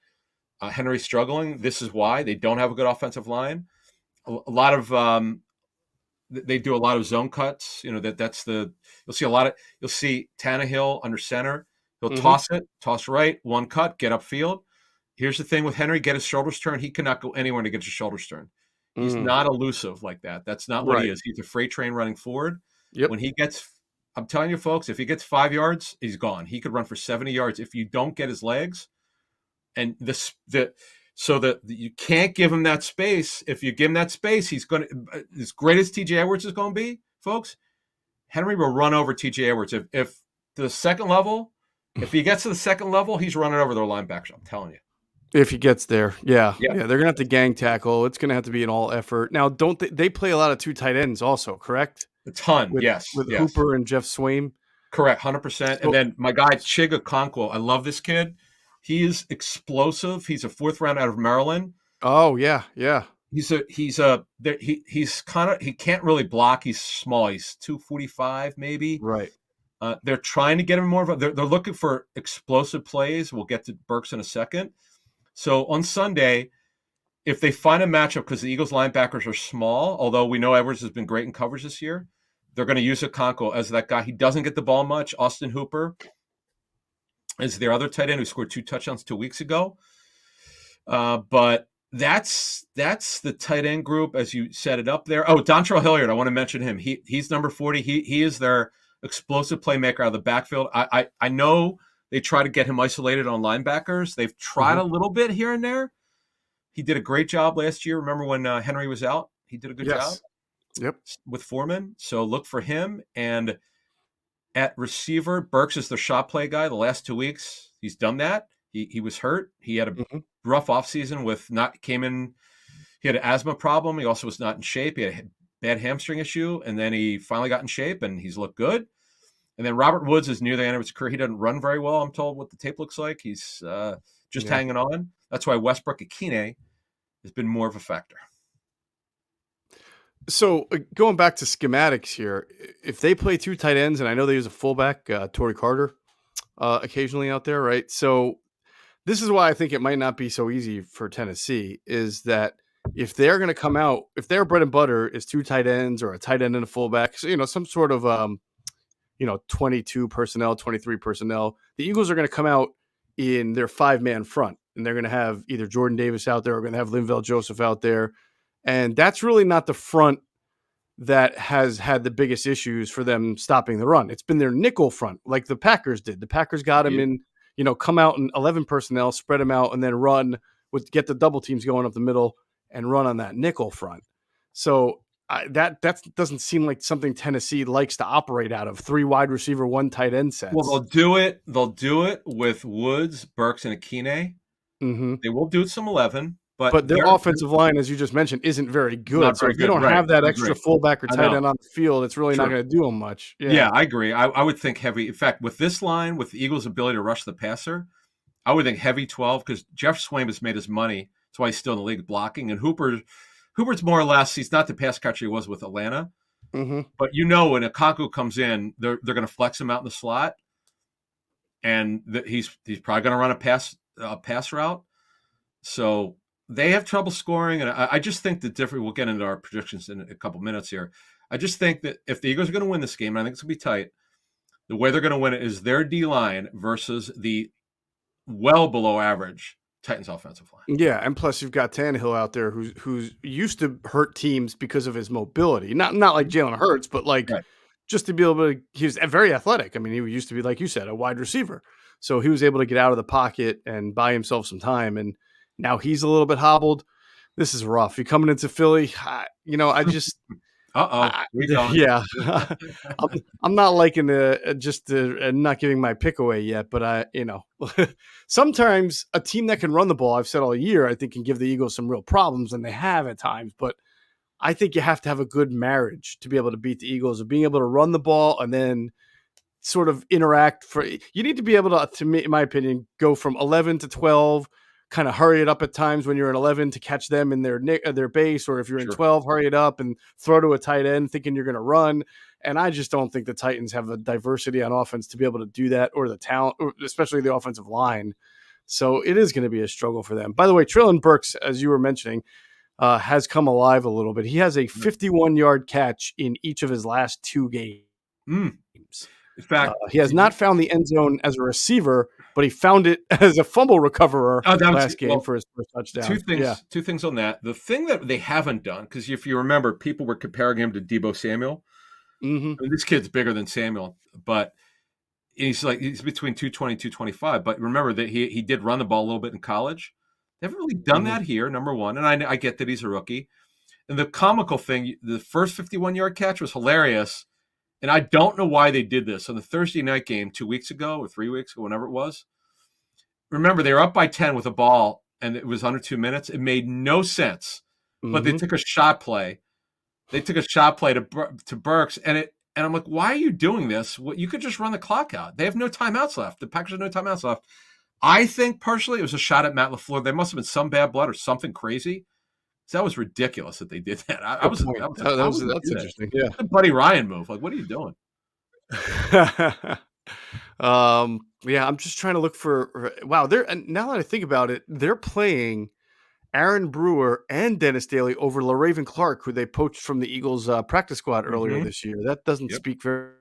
Henry's struggling. This is why they don't have a good offensive line. A lot of they do a lot of zone cuts. You know you'll see Tannehill under center. He'll Mm-hmm. toss right, one cut, get upfield. Here's the thing with Henry: get his shoulders turned. He cannot go anywhere to get his shoulders turned. He's Mm. not elusive like that. That's not what he Right. is. He's a freight train running forward. Yep. When he gets, I'm telling you, folks, if he gets 5 yards, he's gone. He could run for 70 yards if you don't get his legs. And so that you can't give him that space. If you give him that space, he's going to, as great as TJ Edwards is going to be, folks, Henry will run over TJ Edwards. If the second level, if he gets to the second level, he's running over their linebackers. I'm telling you. If he gets there, yeah, Yeah, yeah, they're gonna have to gang tackle. It's gonna have to be an all effort. Now, don't they play a lot of 2 tight ends also? Correct a ton. with Yes, with yes. Hooper and Jeff Swaim. Correct, 100%. And So, then my guy Chiga Conquo, I love this kid. He is explosive. He's a 4th round out of Maryland. oh yeah, yeah, He's kind of he can't really block. He's small. He's 245 maybe. right. They're trying to get him more of a. They're looking for explosive plays. We'll get to Burks in a second. So on Sunday, if they find a matchup because the Eagles linebackers are small, although we know Edwards has been great in coverage this year, they're going to use Okonkwo as that guy. He doesn't get the ball much. Austin Hooper is their other tight end who scored 2 touchdowns 2 weeks ago. But that's the tight end group as you set it up there. Oh, Dontrell Hilliard, I want to mention him. He's number 40. He is their explosive playmaker out of the backfield. I know they try to get him isolated on linebackers. They've tried Mm-hmm. a little bit here and there. He did a great job last year. Remember when Henry was out? He did a good job Yes. Yep. with Foreman. So look for him. And at receiver, Burks is their shot play guy. The last 2 weeks, he's done that. He was hurt. He had a Mm-hmm. rough offseason he had an asthma problem. He also was not in shape. He had a bad hamstring issue. And then he finally got in shape and he's looked good. And then Robert Woods is near the end of his career. He doesn't run very well, I'm told, what the tape looks like. He's just Yeah. hanging on. That's why Westbrook Akine has been more of a factor. So going back to schematics here, if they play 2 tight ends, and I know they use a fullback, Torrey Carter, occasionally out there, right? So this is why I think it might not be so easy for Tennessee. Is that if they're going to come out, if their bread and butter is 2 tight ends or a tight end and a fullback, so, some sort of 22 personnel, 23 personnel, the Eagles are going to come out in their 5-man front, and they're going to have either Jordan Davis out there or going to have Linval Joseph out there. And that's really not the front that has had the biggest issues for them stopping the run. It's been their nickel front, like the Packers did. The Packers got him in, come out in 11 personnel, spread them out, and then get the double teams going up the middle and run on that nickel front. So that doesn't seem like something Tennessee likes to operate out of. 3 wide receiver, 1 tight end Well, sets. they'll do it with Woods, Burks, and Akine. Mm-hmm. They will do it some 11, but But their they're offensive line, as you just mentioned, isn't very good. not So very if you good. don't Right. have that I extra agree. fullback or I tight know. end on the field, it's really not True. going to do them much. Yeah, Yeah. I agree. I would think heavy. In fact, with this line, with the Eagles' ability to rush the passer, I would think heavy 12 because Geoff Swaim has made his money. That's why he's still in the league blocking. And Hooper's more or less, he's not the pass catcher he was with Atlanta. Mm-hmm. But when Okonkwo comes in, they're going to flex him out in the slot, and he's probably going to run a pass route. So they have trouble scoring, and I just think the difference. We'll get into our predictions in a couple minutes here. I just think that if the Eagles are going to win this game, and I think it's going to be tight, the way they're going to win it is their D line versus the well below average Titans offensive line. Yeah, and plus you've got Tannehill out there who's used to hurt teams because of his mobility. Not like Jalen Hurts, but like Right. just to be able to. He was very athletic. I mean, he used to be, like you said, a wide receiver. So he was able to get out of the pocket and buy himself some time. And now he's a little bit hobbled. This is rough. You're coming into Philly. I just We going. yeah, I'm not liking not giving my pick away yet, but sometimes a team that can run the ball, I've said all year, I think can give the Eagles some real problems, and they have at times. But I think you have to have a good marriage to be able to beat the Eagles, of being able to run the ball and then sort of interact. You need to be able to me, in my opinion, go from 11 to 12. Kind of hurry it up at times when you're in 11 to catch them in their base, or if you're in Sure. 12, hurry it up and throw to a tight end thinking you're going to run. And I just don't think the Titans have the diversity on offense to be able to do that, or the talent, especially the offensive line. So it is going to be a struggle for them. By the way, Treylon Burks, as you were mentioning, has come alive a little bit. He has a 51-yard catch in each of his last 2 games. In fact, he has not found the end zone as a receiver, but he found it as a fumble recoverer last game for his first touchdown. Two things on that. The thing that they haven't done, because if you remember, people were comparing him to Deebo Samuel. Mm-hmm. I mean, this kid's bigger than Samuel, but he's between 220 and 225. But remember that he did run the ball a little bit in college. They haven't really done that here, number one. And I get that he's a rookie. And the comical thing, the first 51-yard catch was hilarious. And I don't know why they did this. On the Thursday night game 2 weeks ago or 3 weeks ago, whenever it was, remember, they were up by 10 with a ball, and it was under 2 minutes. It made no sense. Mm-hmm. But they took a shot play. They took a shot play to Burks, and I'm like, why are you doing this? You could just run the clock out. They have no timeouts left. The Packers have no timeouts left. I think, personally, it was a shot at Matt LaFleur. There must have been some bad blood or something crazy. So that was ridiculous that they did that. That's interesting. Yeah, a Buddy Ryan move. Like, what are you doing? Yeah, I'm just trying to look for. Wow, now that I think about it, they're playing Aaron Brewer and Dennis Daly over LaRaven Clark, who they poached from the Eagles practice squad earlier this year. That doesn't speak very,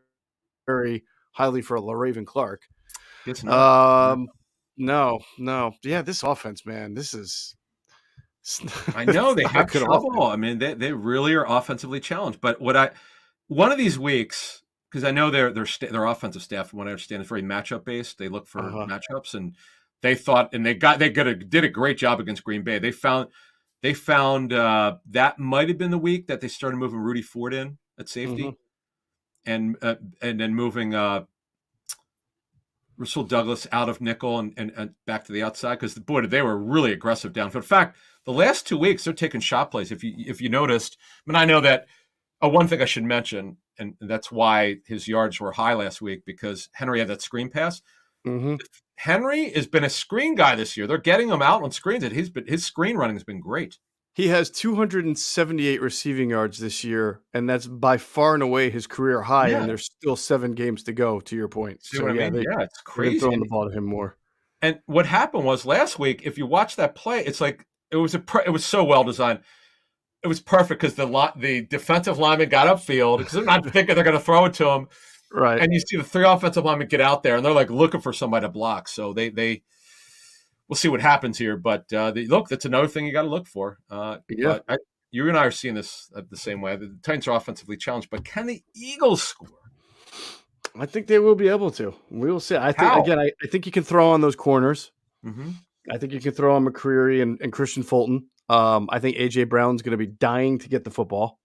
very highly for LaRaven Clark. Guess not. No. Yeah, this offense, man, this is. I know they have trouble. I mean, they really are offensively challenged. But one of these weeks, because I know their offensive staff, from what I understand, is very matchup based. They look for matchups, and they thought, and they did a great job against Green Bay. They found that might have been the week that they started moving Rudy Ford in at safety, and then moving Russell Douglas out of nickel and back to the outside, because they were really aggressive downfield. In fact, the last 2 weeks they're taking shot plays. If you noticed, I mean, I know that one thing I should mention, and that's why his yards were high last week, because Henry had that screen pass. Mm-hmm. Henry has been a screen guy this year. They're getting him out on screens, and his screen running has been great. He has 278 receiving yards this year, and that's by far and away his career high. And there's still 7 games to go. To your point, see what I mean? It's crazy. Throwing the ball to him more. And what happened was last week, if you watch that play, it's like it was so well designed. It was perfect because the defensive lineman got upfield because they're not thinking they're going to throw it to him, right? And you see the 3 offensive linemen get out there, and they're like looking for somebody to block. So we'll see what happens here. But that's another thing you got to look for. Yeah, you and I are seeing this the same way. The Titans are offensively challenged, but can the Eagles score? I think they will be able to. We will see. I think you can throw on those corners. Mm-hmm. I think you can throw on McCreary and Christian Fulton. I think A.J. Brown's going to be dying to get the football.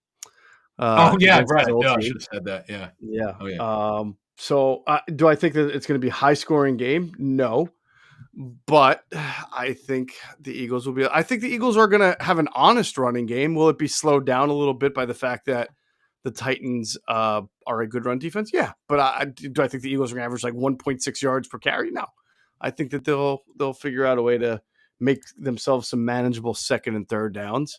Oh yeah, against his right. old Yeah, I team. should have said that. Yeah. Yeah. Oh yeah. So do I think that it's going to be a high scoring game? No, but I think the Eagles will be. I think the Eagles are going to have an honest running game. Will it be slowed down a little bit by the fact that the Titans are a good run defense? Yeah, but do I think the Eagles are going to average like 1.6 yards per carry? No, I think that they'll figure out a way to make themselves some manageable second and third downs.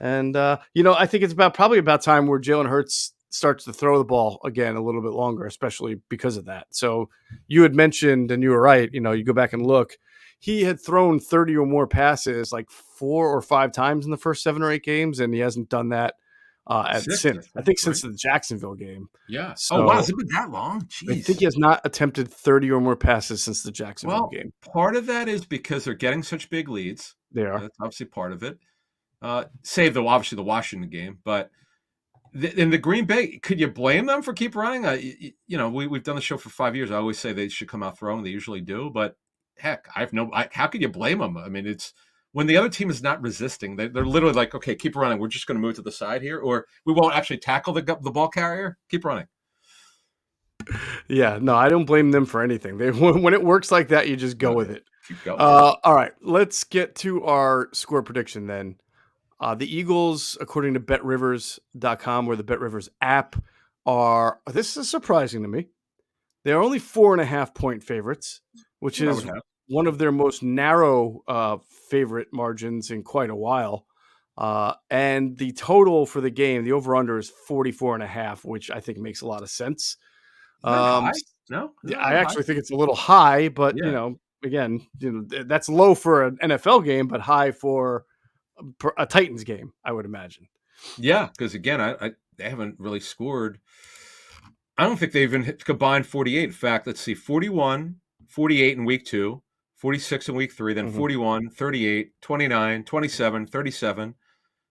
And I think it's probably about time where Jalen Hurts starts to throw the ball again a little bit longer, especially because of that. So you had mentioned, and you were right. You go back and look. He had thrown 30 or more passes like 4 or 5 times in the first 7 or 8 games, and he hasn't done that Six, I since. I think. think since Right. the Jacksonville game. Yeah. Oh wow, has So it been that long? I think Jeez. he has not attempted 30 or more passes since the Jacksonville Well, game. part of that is because they're getting such big leads. They are. That's obviously part of it. Save the obviously the Washington game, but in the Green Bay, could you blame them for keep running? We've done the show for 5 years. I always say they should come out throwing. They usually do, but heck, how could you blame them? I mean, it's when the other team is not resisting. They're literally like, okay, keep running. We're just going to move to the side here, or we won't actually tackle the ball carrier. Keep running. Yeah, no, I don't blame them for anything. When it works like that, you just go with Okay, it. keep going. All right, let's get to our score prediction then. The Eagles, according to BetRivers.com or the BetRivers app, this is surprising to me. They're only 4.5 point favorites, which What I would is have. one of their most narrow favorite margins in quite a while. And the total for the game, the over/under is 44.5, which I think makes a lot of sense. Is that Um, high? No, is that a I little high? actually think it's a little high, but Yeah, again, that's low for an NFL game, but high for a Titans game, I would imagine. yeah. Because again, they haven't really scored. I don't think they even combined 48. In fact, let's see, 41, 48 in week 2, 46 in week 3, then Mhm. 41, 38, 29, 27, 37,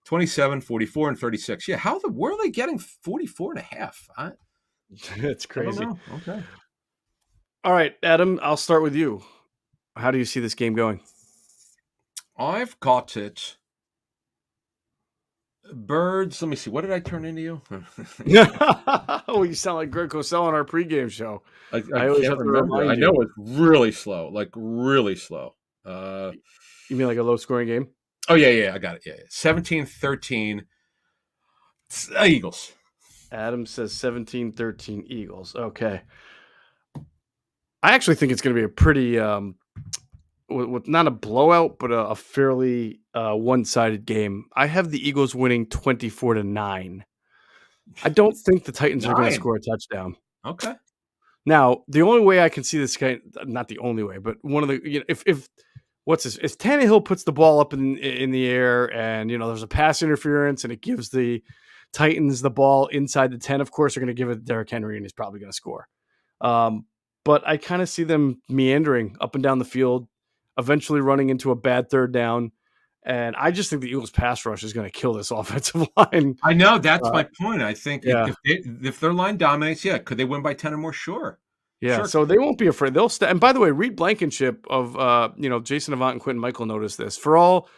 27, 44, and 36. Yeah, where are they getting 44 and a half? It's I don't crazy. know. Okay. All right, Adam, I'll start with you. How do you see this game going? I've got it. Birds. Let me see. What did I turn into you? Oh, you sound like Greg Cosell on our pregame show. I I always can't have to remember. I remind know you. it's really slow, like really slow. Uh, You mean like a low scoring game? oh, yeah. I got it. Yeah. 17-13. Eagles. Adam says 17-13 Eagles. Okay. I actually think it's going to be a pretty with not a blowout, but a fairly one-sided game. I have the Eagles winning 24-9. I don't think the Titans are going to 9. score a touchdown. Okay. Now, the only way I can see this guy, not the only way, but one of the, if what's this? If Tannehill puts the ball up in the air and there's a pass interference and it gives the Titans the ball inside the 10, of course they're going to give it to Derrick Henry and he's probably going to score. Um, but I kind of see them meandering up and down the field, eventually running into a bad third down. And I just think the Eagles pass rush is going to kill this offensive line. I know that's Uh, my point. I think yeah. if their line dominates, yeah, could they win by 10 or more? Sure. Yeah, Sure. so they won't be afraid. They'll and by the way, Reed Blankenship of Jason Avant and Quentin Michael noticed this. For all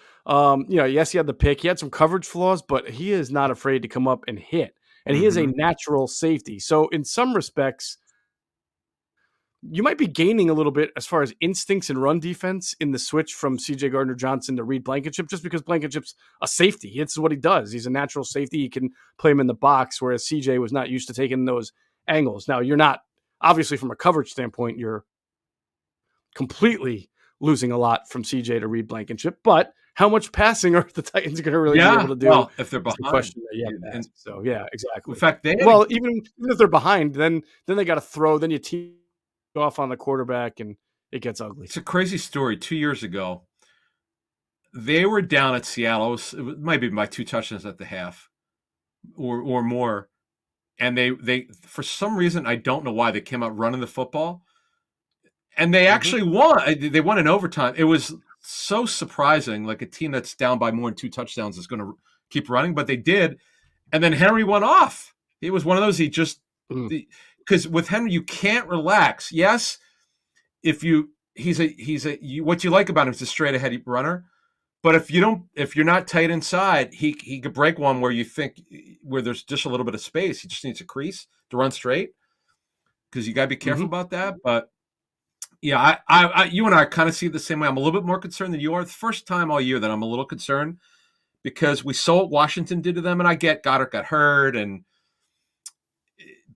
yes, he had the pick. He had some coverage flaws, but he is not afraid to come up and hit. And he is a Mhm. natural safety. So in some respects, you might be gaining a little bit as far as instincts and run defense in the switch from CJ Gardner Johnson to Reed Blankenship, just because Blankenship's a safety. It's what he does. He's a natural safety. You can play him in the box, whereas CJ was not used to taking those angles. Now, you're not, obviously, from a coverage standpoint, you're completely losing a lot from CJ to Reed Blankenship, but how much passing are the Titans going to really be able Yeah. to do Well, if they're is the behind. question that you have to And ask. So, yeah, in exactly. fact, they had Well, even if they're behind, then they got to throw, then you tee off on the quarterback and it gets ugly. it's a crazy story. 2 years ago, they were down at Seattle. It might be by 2 touchdowns at the half or more. And they for some reason, I don't know why, they came out running the football. And they Mhm. actually won. They won in overtime. It was so surprising. Like a team that's down by more than 2 touchdowns is going to keep running, but they did. And then Henry went off. He was one of those. Mm. Because with Henry, you can't relax. Yes, if you, what you like about him is a straight ahead runner. But if you're not tight inside, he could break one where you think where there's just a little bit of space. He just needs a crease to run straight because you got to be careful Mhm. about that. But yeah, you and I kind of see it the same way. I'm a little bit more concerned than you are. The first time all year that I'm a little concerned because we saw what Washington did to them, and I get Goddard got hurt,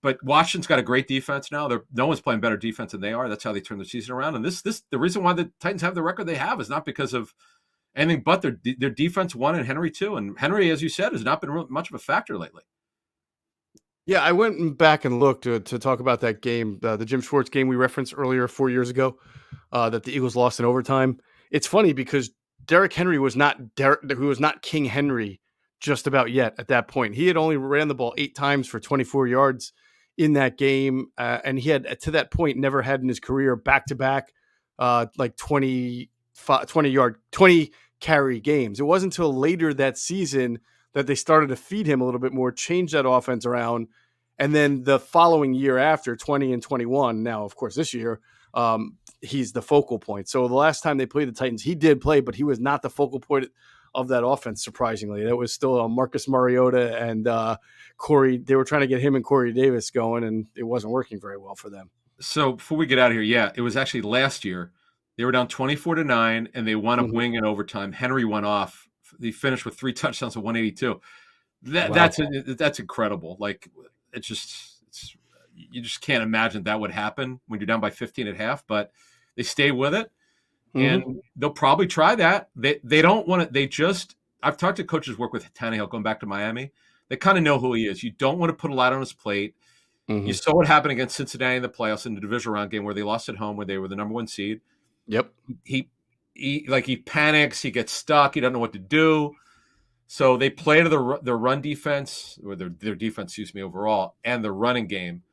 but Washington's got a great defense now. No one's playing better defense than they are. That's how they turn the season around. And this the reason why the Titans have the record they have is not because of anything but their defense won and Henry too. And Henry, as you said, has not been really much of a factor lately. Yeah, I went back and looked to talk about that game, the Jim Schwartz game we referenced earlier 4 years ago, that the Eagles lost in overtime. It's funny because Derrick Henry was not who was not King Henry just about yet at that point. He had only ran the ball 8 times for 24 yards in that game, and he had to that point never had in his career back to back like 20 carry games. It wasn't until later that season that they started to feed him a little bit more, change that offense around. And then the following year after 20 and 21, now, of course, this year, he's the focal point. So the last time they played the Titans, he did play, but he was not the focal point of that offense, surprisingly. That was still Marcus Mariota and Corey. They were trying to get him and Corey Davis going, and it wasn't working very well for them. So before we get out of here, yeah, it was actually last year. They were down 24-9, and they wound up Mhm. winning in overtime. Henry went off. He finished with 3 touchdowns and 182. Wow. That's incredible. Like you just can't imagine that would happen when you're down by 15 at half. But they stay with it, and Hmm. they'll probably try that. They don't want to. They just I've talked to coaches work with Tannehill going back to Miami. They kind of know who he is. You don't want to put a lot on his plate. You Hmm. saw what happened against Cincinnati in the playoffs in the divisional round game where they lost at home, where they were the number 1 seed. Yep. He he panics, he gets stuck, he doesn't know what to do. So they play to their run defense or their defense, excuse me, overall, and the running game,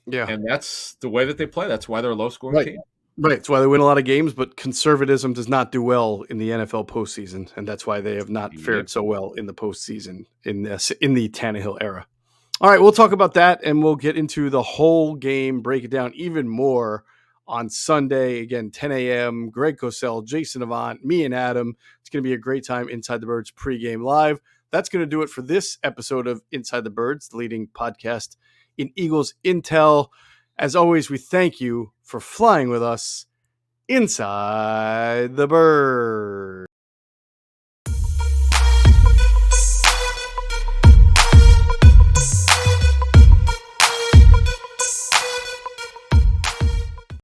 Yeah. and that's the way that they play. That's why they're a low scoring Right. team. Right. That's why they win a lot of games, but conservatism does not do well in the NFL postseason, and that's why they have not Yep. fared so well in the postseason in the Tannehill era. All right, we'll talk about that, and we'll get into the whole game, break it down even more on Sunday. Again, 10 a.m. Greg Cosell, Jason Avant, me, and Adam. It's going to be a great time inside the Birds pregame live. That's going to do it for this episode of Inside the Birds, the leading podcast in Eagles Intel. As always, we thank you for flying with us inside the Birds.